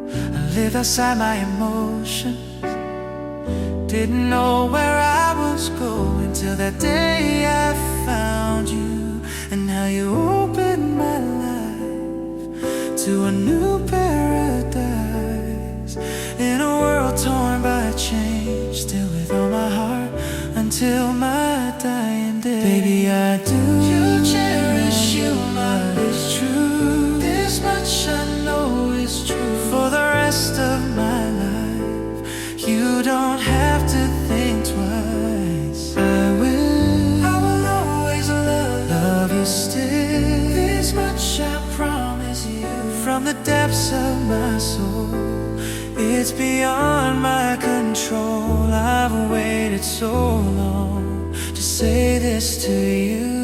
I lived outside my emotions. Didn't know where I was going till that day I found you. And how you opened my life to a new paradise. In a world torn by change, still with all my heart until my dying day. Baby, I do. You cherish you, my is true. This much I know is true. For the rest of my life, you don't have to think twice. I will always love you still. This much I promise you. From the depths of my soul, it's beyond my control. I've waited so long to say this to you.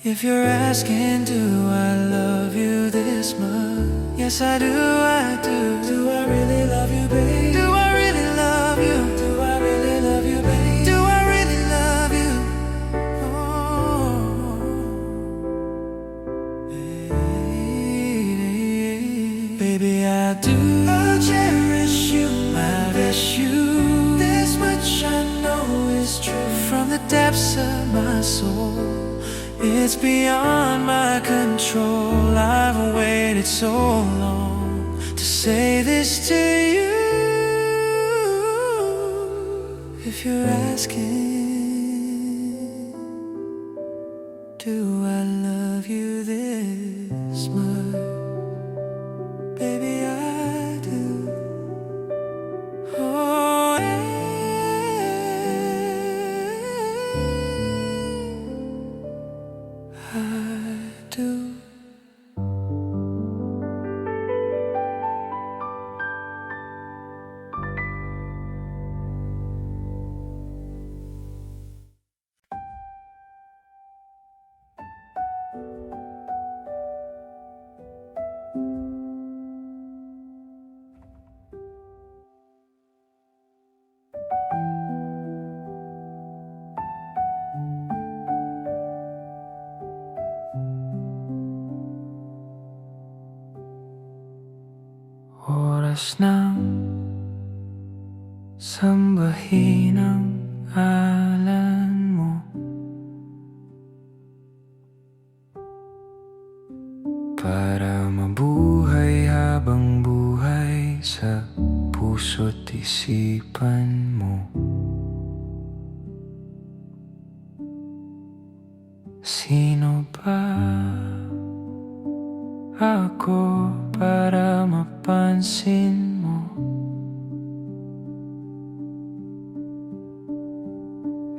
If you're asking, do I love you this much? Yes, I do, I do. Do I really love you, babe? Do I really love you? Do I really love you, babe? Do I really love you? Oh, baby, I do. I cherish you, I miss you. This much I know is true. From the depths of my soul, it's beyond my control. I've waited so long to say this to you. If you're asking, do I love you this much? Baby, I do. Oh, yeah. I do. Oras ng sambahin ang alan mo. Para mabuhay habang buhay sa puso't isipan mo. Sino ba ako para mapansin mo?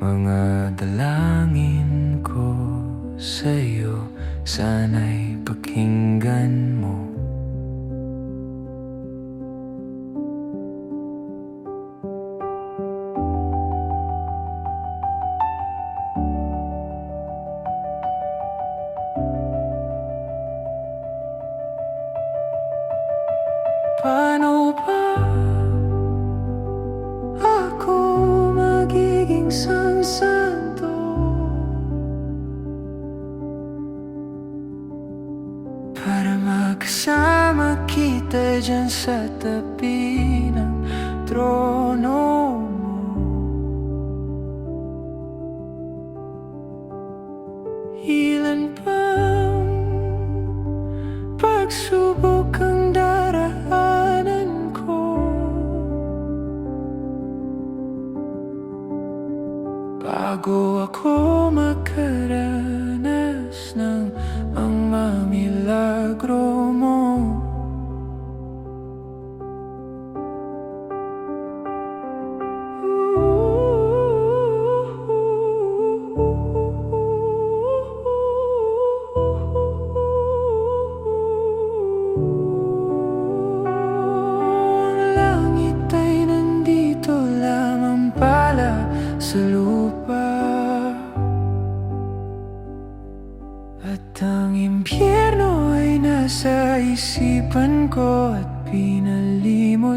Mga dalangin ko sa'yo, sana'y pakinggan mo. Paano ba ako magiging santo para makasama kita dyan sa tabi ng trono mo? Ilan pang pagsubok ang daraanan ko bago ako makaranas ng mga milagro mo.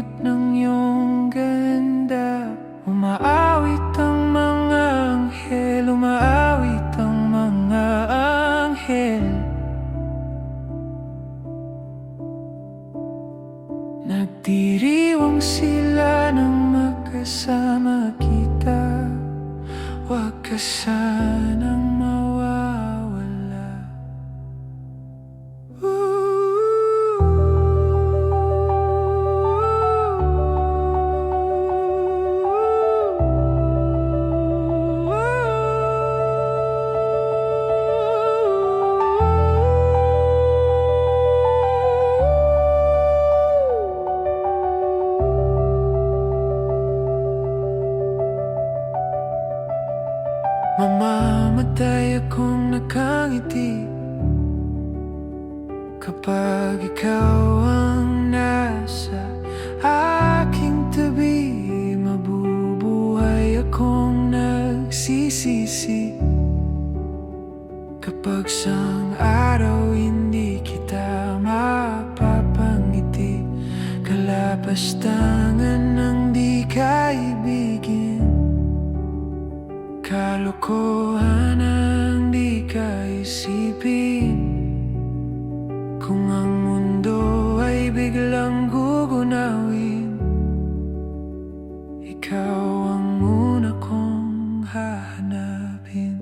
Kulay-kulot ng iyong ganda. Umaawit ang mga anghel, umaawit ang mga anghel. Nagdiriwang sila nang magkasama kita. Huwag ka sanang mawawala. Mamamatay akong nakangiti kapag ikaw ang nasa aking tabi. Mabubuhay akong nagsisisi kapag sang araw hindi kita mapapangiti. Kalapastangan ng di kaibigin, kalokohan ang di kaisipin. Kung ang mundo ay biglang gugunawin, ikaw ang una kong hahanapin.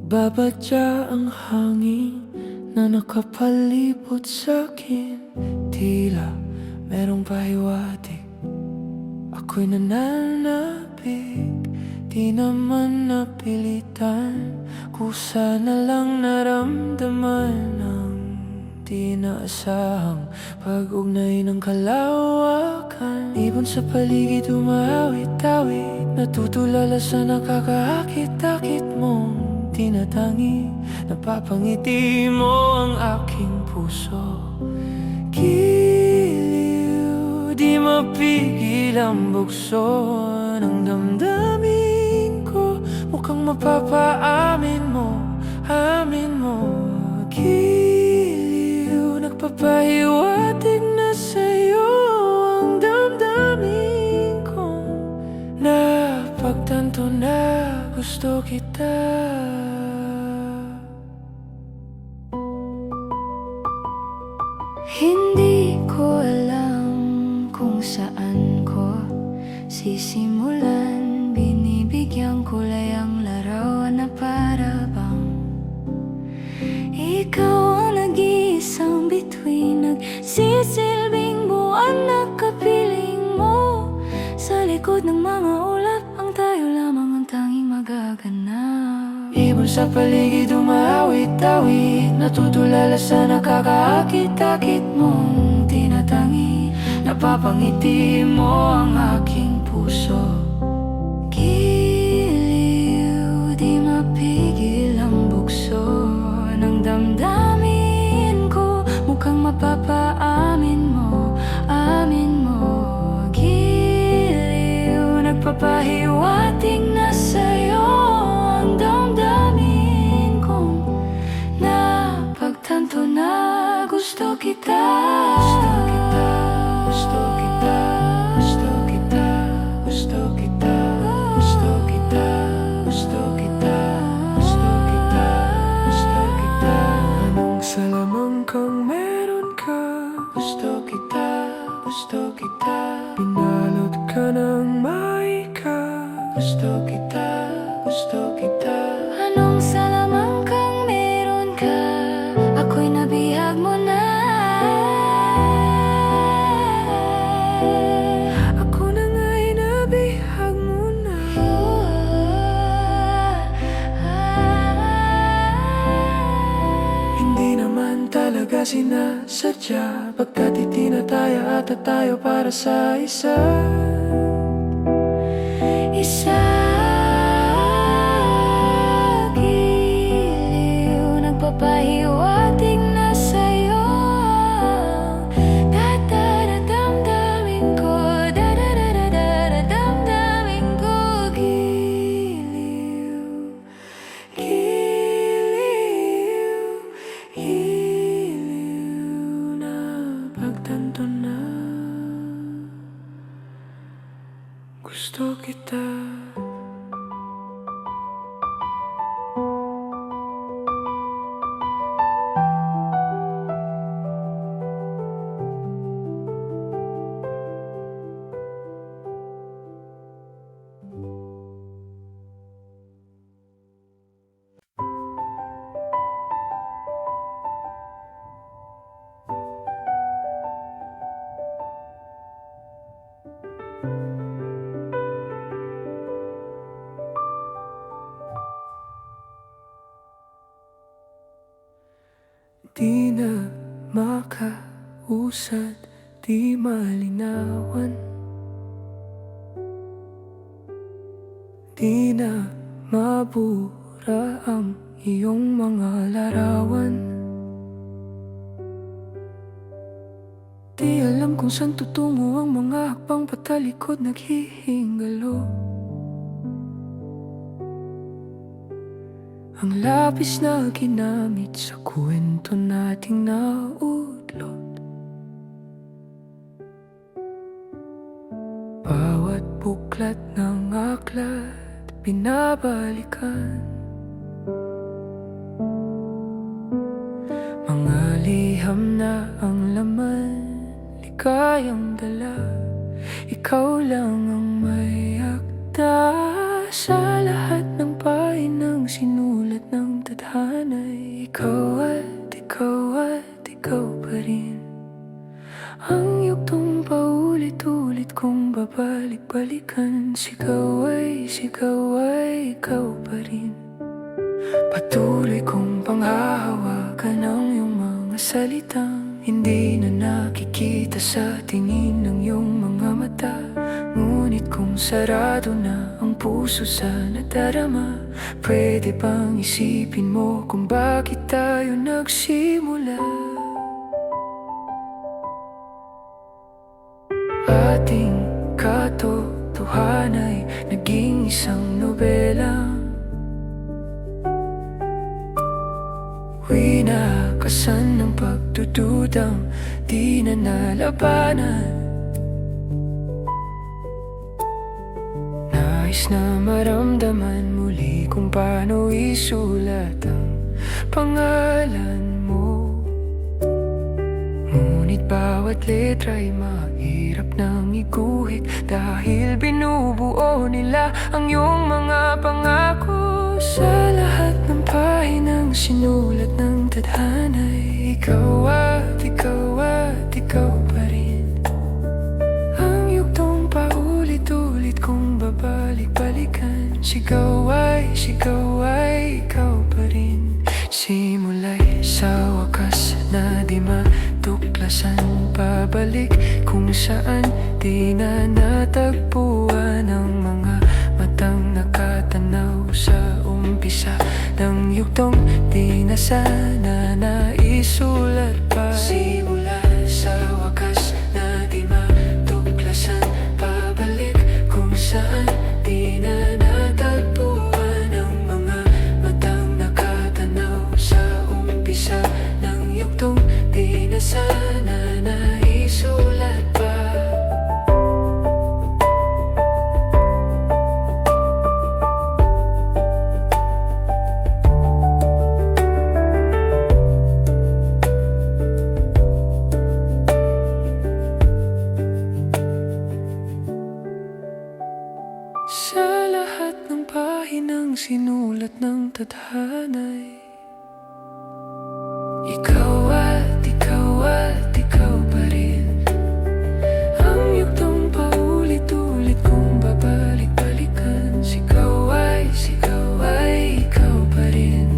Nagbabadya ang hangin na nakapalibot sa'kin. Tila merong pahiwatig, ako'y nananabik. Di naman napilitan, kusa na lang naramdaman ang di naasahang pag-ugnay ng kalawakan. Ibon sa paligid umawit-awit, natutulala sa nakakaakit-akit mong tinatangi. Napapangiti mo ang aking puso. Giliw, di mapigil ang bukso ng damdamin ko. Mukhang mapapaamin mo, amin mo. Giliw, nagpapahiwatig na sa'yo ang damdamin ko. Napagtanto na gusto kita. Hindi ko alam kung saan ko sisimulan. Binibigyang kulay ang larawan na para bang ikaw ang nag-iisang bituin, nagsisilbing buwan na kapiling mo. Sa likod ng mga ulap, ang tayo lamang ang tanging magaganap. Ibon sa paligid umawit-awit, natutulala sa nakakaakit-akit mong tinatangi. Napapangiti mo ang aking puso. Giliw, di mapigil ang bukso ng damdamin ko. Mukhang mapapaamin mo, amin mo. Giliw, nagpapahiwatig na sa'yo ang damdamin kong napagtanto na gusto kita. Gusto kita, gusto kita, gusto kita, gusto kita, gusto kita, gusto kita, gusto kita, gusto kita. Anong salamang kang meron ka kita, gusto kita. Anong salamang kang meron ka? Ako'y nabihag mo na. Ako na nga'y nabihag mo na. Hindi naman talaga sinasadya, pagkat itinataya at tayo para sa isa. Isa giliw, nagpapahiwatig na sa'yo. Dadadadamdamin ko, dadadadadamdamin ko. Giliw, Giliw, giliw na pagtanto na gusto kita. Di na makausad, di malinawan. Di na mabura ang iyong mga larawan. Di alam kung saan tutungo ang mga hakbang patalikod naghihingalo. Ang labis na ginamit sa kwento nating naudlot. Bawat buklat ng aklat binabalikan. Mga liham na ang laman, ligayang dala. Ikaw lang ang may akda sa lahat ng pahinang sinulat ng tadhana'y ikaw at ikaw pa rin. Ang yugtong paulit-ulit kong babalik-balikan. Sigaw ay ikaw pa rin. Patuloy kong panghahawakan ang iyong mga salitang hindi na nakikita sa tingin ng iyong mga mata. Ngunit kung sarado na ang puso sa nadarama, pwede bang isipin mo kung bakit tayo nagsimula? Ating katotohanan ay naging isang nobela. Winakasan ng pagdududang di na nalabanan. Nais na maramdaman muli kung paano isulat ang pangalan mo. Ngunit bawat letra'y mahirap nang iguhit, dahil binubuo nila ang iyong mga pangako. Sa lahat ng pahinang sinulat ng tadhana'y ikaw at ikaw pa rin. Ang yugtong paulit-ulit kong babalik-balikan. Sigaw ay ikaw pa rin. Simula'y sa wakas na di matuklasan, pabalik kung saan di na natagpuan ang mga matang nakatanaw sa umpisa ng yugtong di na sana naisulat pa. Simula sa wakas na di matuklasan, pabalik kung saan di na natagpuan ang mga matang nakatanaw sa umpisa ng yugtong di na sana naisulat pa. sinulat ng tadhana'y ikaw at ikaw pa rin. Ang yugtong paulit-ulit kong babalik-balikan. Sigaw ay ikaw pa rin.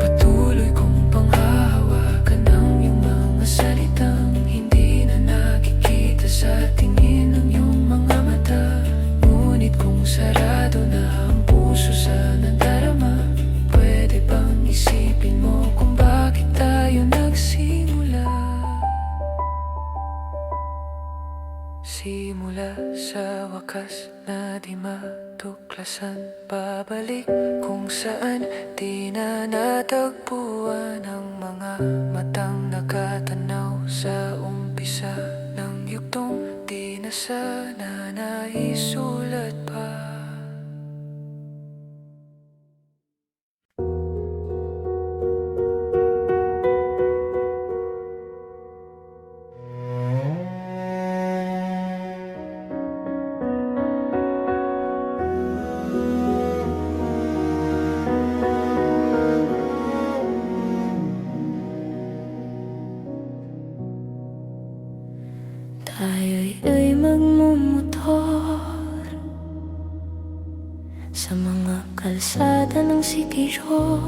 Patuloy kong panghahawakan ng iyong mga salitang hindi na nakikita sa tingin ng iyong mga mata. Ngunit kung sarado na ang puso sa nadarama, pwede bang isipin mo kung bakit tayo nagsimula? Simula sa wakas na di matuklasan, babalik kung saan di na natagpuan ang mga matang nakatanaw sa umpisa ng yugtong di na sana naisulat pa. Tayo'y magmumotor sa mga kalsada ng Siquijor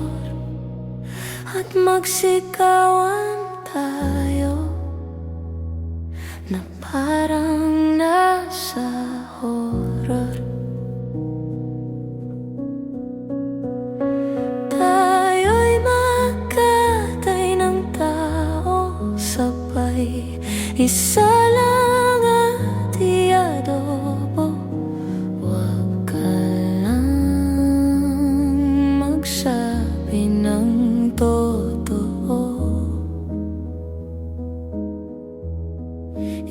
at magsikawan tayo na parang nasa horror. Tayo'y magkatay ng tao sabay, isa lang at iadobo. Huwag ka lang magsabi ng totoo.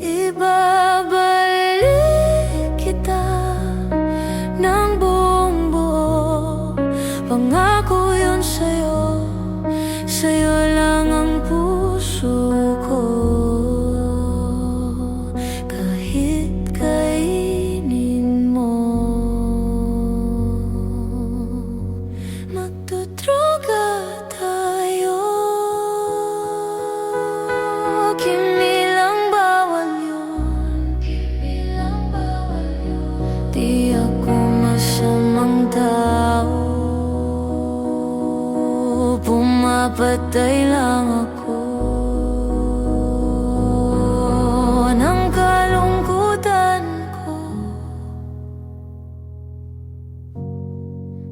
Ibabalik kita ng buong buo. Pangako yun sa'yo, sa'yo lang ang puso ko. Di ako masamang tao, pumapatay lang ako ng kalungkutan ko,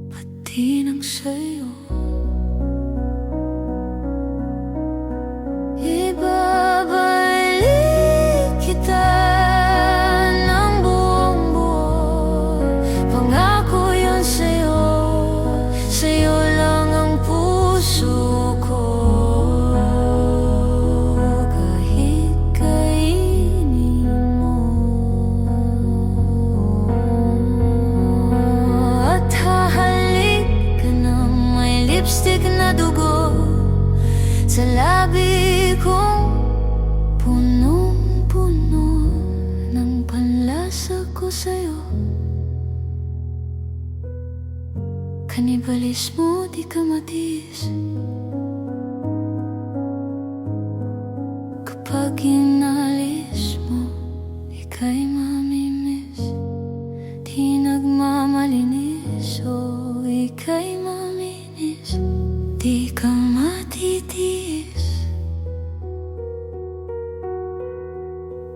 pati ng sa'yo. Ibabalik kita ng buong buo. Pangako yun sa'yo, sa'yo lang ang puso ko. Kahit kainin mo at hahalik ka ng may lipstick na dugo sa labi kong punong-puno ng panlasa ko sa'yo. Kanibalismo, di ka matiis kapag inalis mo, ika'y mamimiss. Di nagmamalinis, o ika'y maminis. Di ka matitiis.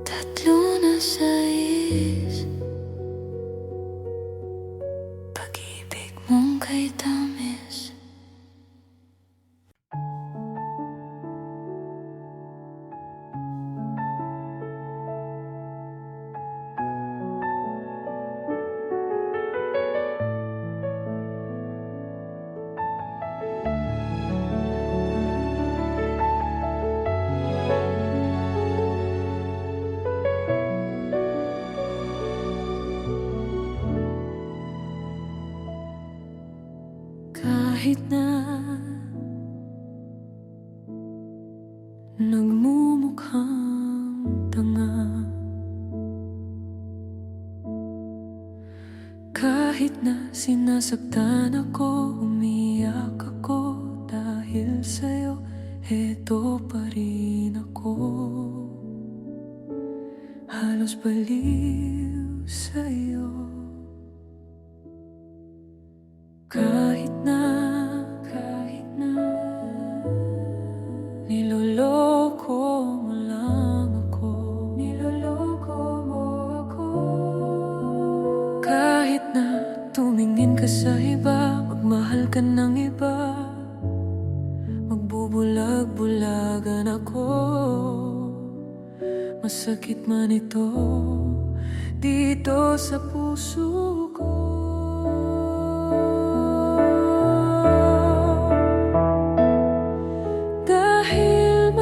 Tatlo na sais, pag-ibig mong kay tamis. Kahit na nagmumukhang tanga, kahit na Kahit nasaktan ako, umiyak ako, dahil sa'yo, eto pa rin ako. Halos baliw sa'yo. Kahit na niloloko mo lang ako, kahit na tumingin ka sa iba, magmahal ka ng iba, magbubulag-bulagan ako. Masakit man ito dito sa puso ko. Dahil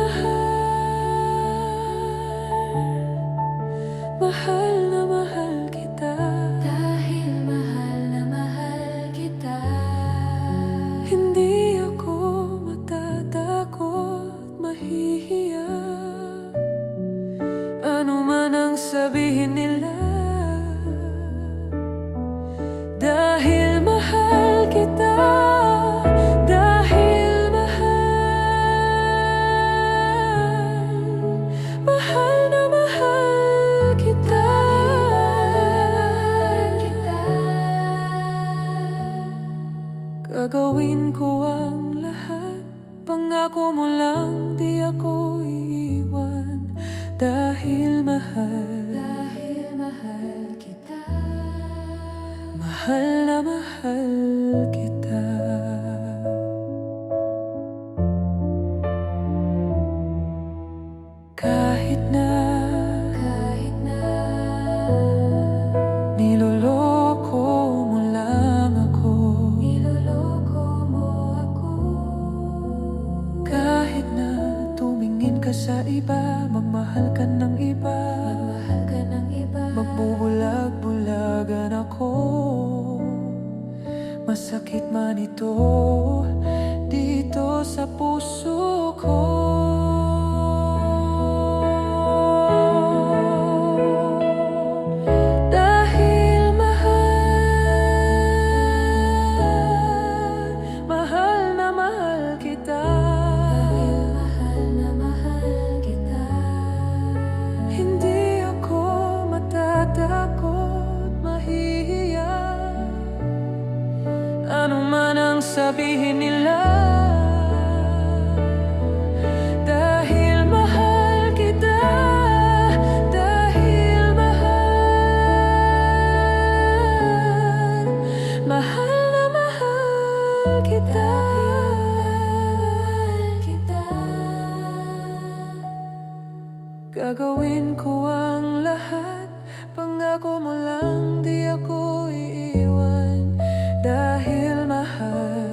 mahal na mahal kita. Dahil mahal na mahal kita. Hindi ako matatakot, mahihiya. Ano man ang sabihin nila. Dahil mahal kita. Dahil mahal na mahal kita. Gagawin ko ang lahat, pangako mo lang di ako iiwan. Dahil mahal kita. Mahal na mahal kita. Kahit na niloloko mo lang ako, kahit na tumingin ka sa iba, magmahal ka ng iba, magbubulag-bulagan ako. Masakit man ito dito sa puso ko. Dahil mahal na mahal kita. Hindi ako matatakot, mahihiya. Ano man ang sabihin nila. Dahil mahal kita. Dahil mahal na mahal kita. Gagawin ko ang lahat, pangako mo lang di ako iiwan. Dahil mahal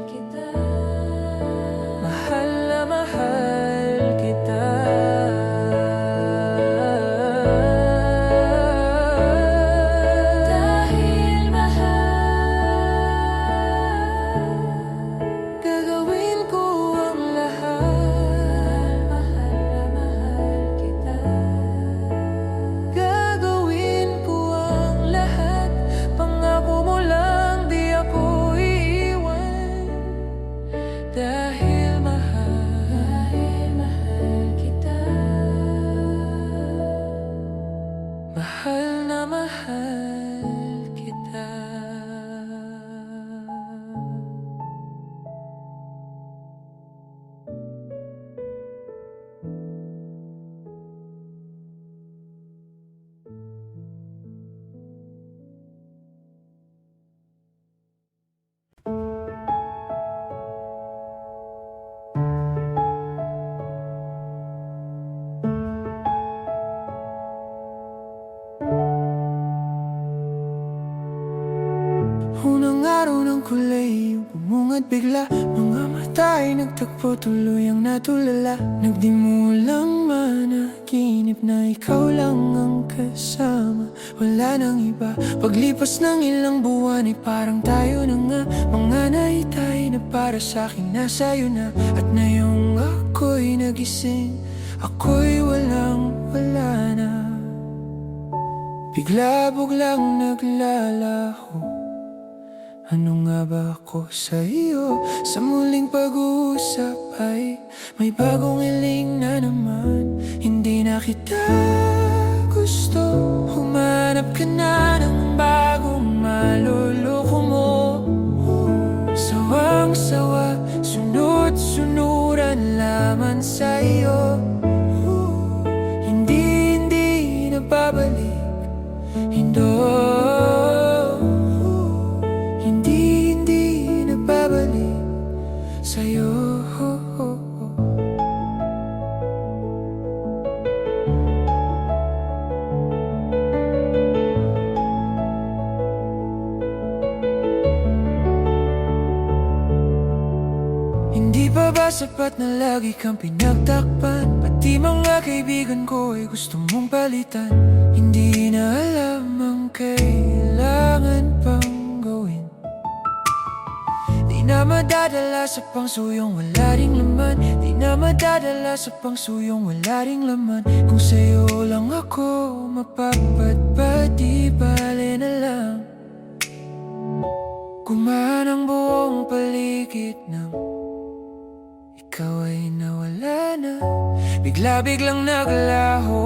kita. Mahal na mahal kita. Dahil gagawin ko ang lahat. Gagawin ko ang lahat, pangako mo lang di ako iiwan. Dahil mahal kita. Mahal na mahal kita. Unang araw ng kulay, bumungad bigla. Mga mata ay nagtagpo, tuluyang natulala. Nagdimulang managinip na ikaw lang ang kasama, wala nang iba. Paglipas ng ilang buwan ay parang tayo na nga. Mga naitay na para sa'kin nasa'yo na. At ngayong ako'y nagising, ako'y walang wala na. Bigla-biglang naglalaho. Ano nga ba ako sa iyo? Sa muling pag-uusap ay may bagong hiling na naman. Hindi na kita gusto. Humanap ka na ng bagong maluloko mo. Sawang-sawa, sunod-sunuran laman sa iyo. Hindi na babalik. Hindi na babalik sa'yo. Hindi pa ba sapat na lagi kang pinagtakpan? Pati mga kaibigan ko ay gusto mong palitan. Hindi na alam ang kailangan pang gawin. Di na madadala sa pangsuyong wala ring laman. Di na madadala sa pangsuyong wala ring laman. Kung sa'yo lang ako mapapadpad, di bale na lang. Gumaan ang buong paligid ng ikaw ay nawala na. Bigla-biglang naglaho.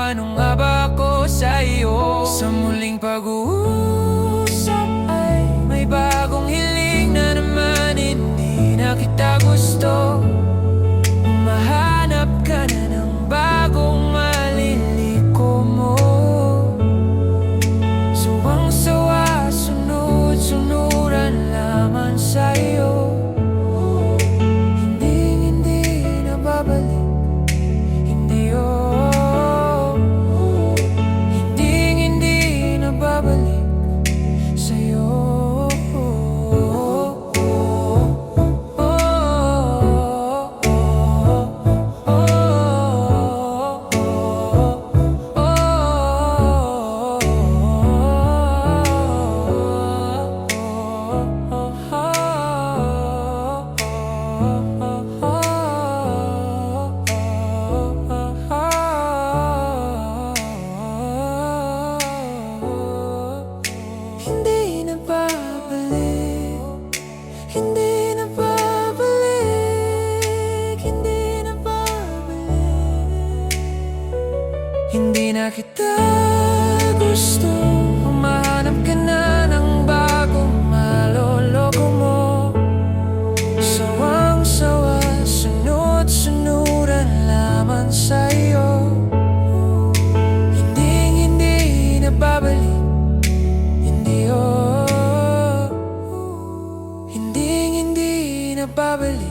Ano nga ba ako sa iyo? Sa muling pag-uusap ay may bagong hiling na naman. Hindi na kita gusto. Mahanap ka na ng bagong maliliko mo. Suwang-sawa, sunod-sunuran laman sa iyo. Hindi na kita gusto. Humanap ka na ng bagong maloloko mo. Sawang-sawa, sunod-sunuran laman sa iyo. Hindi na babalik. Hindi na babalik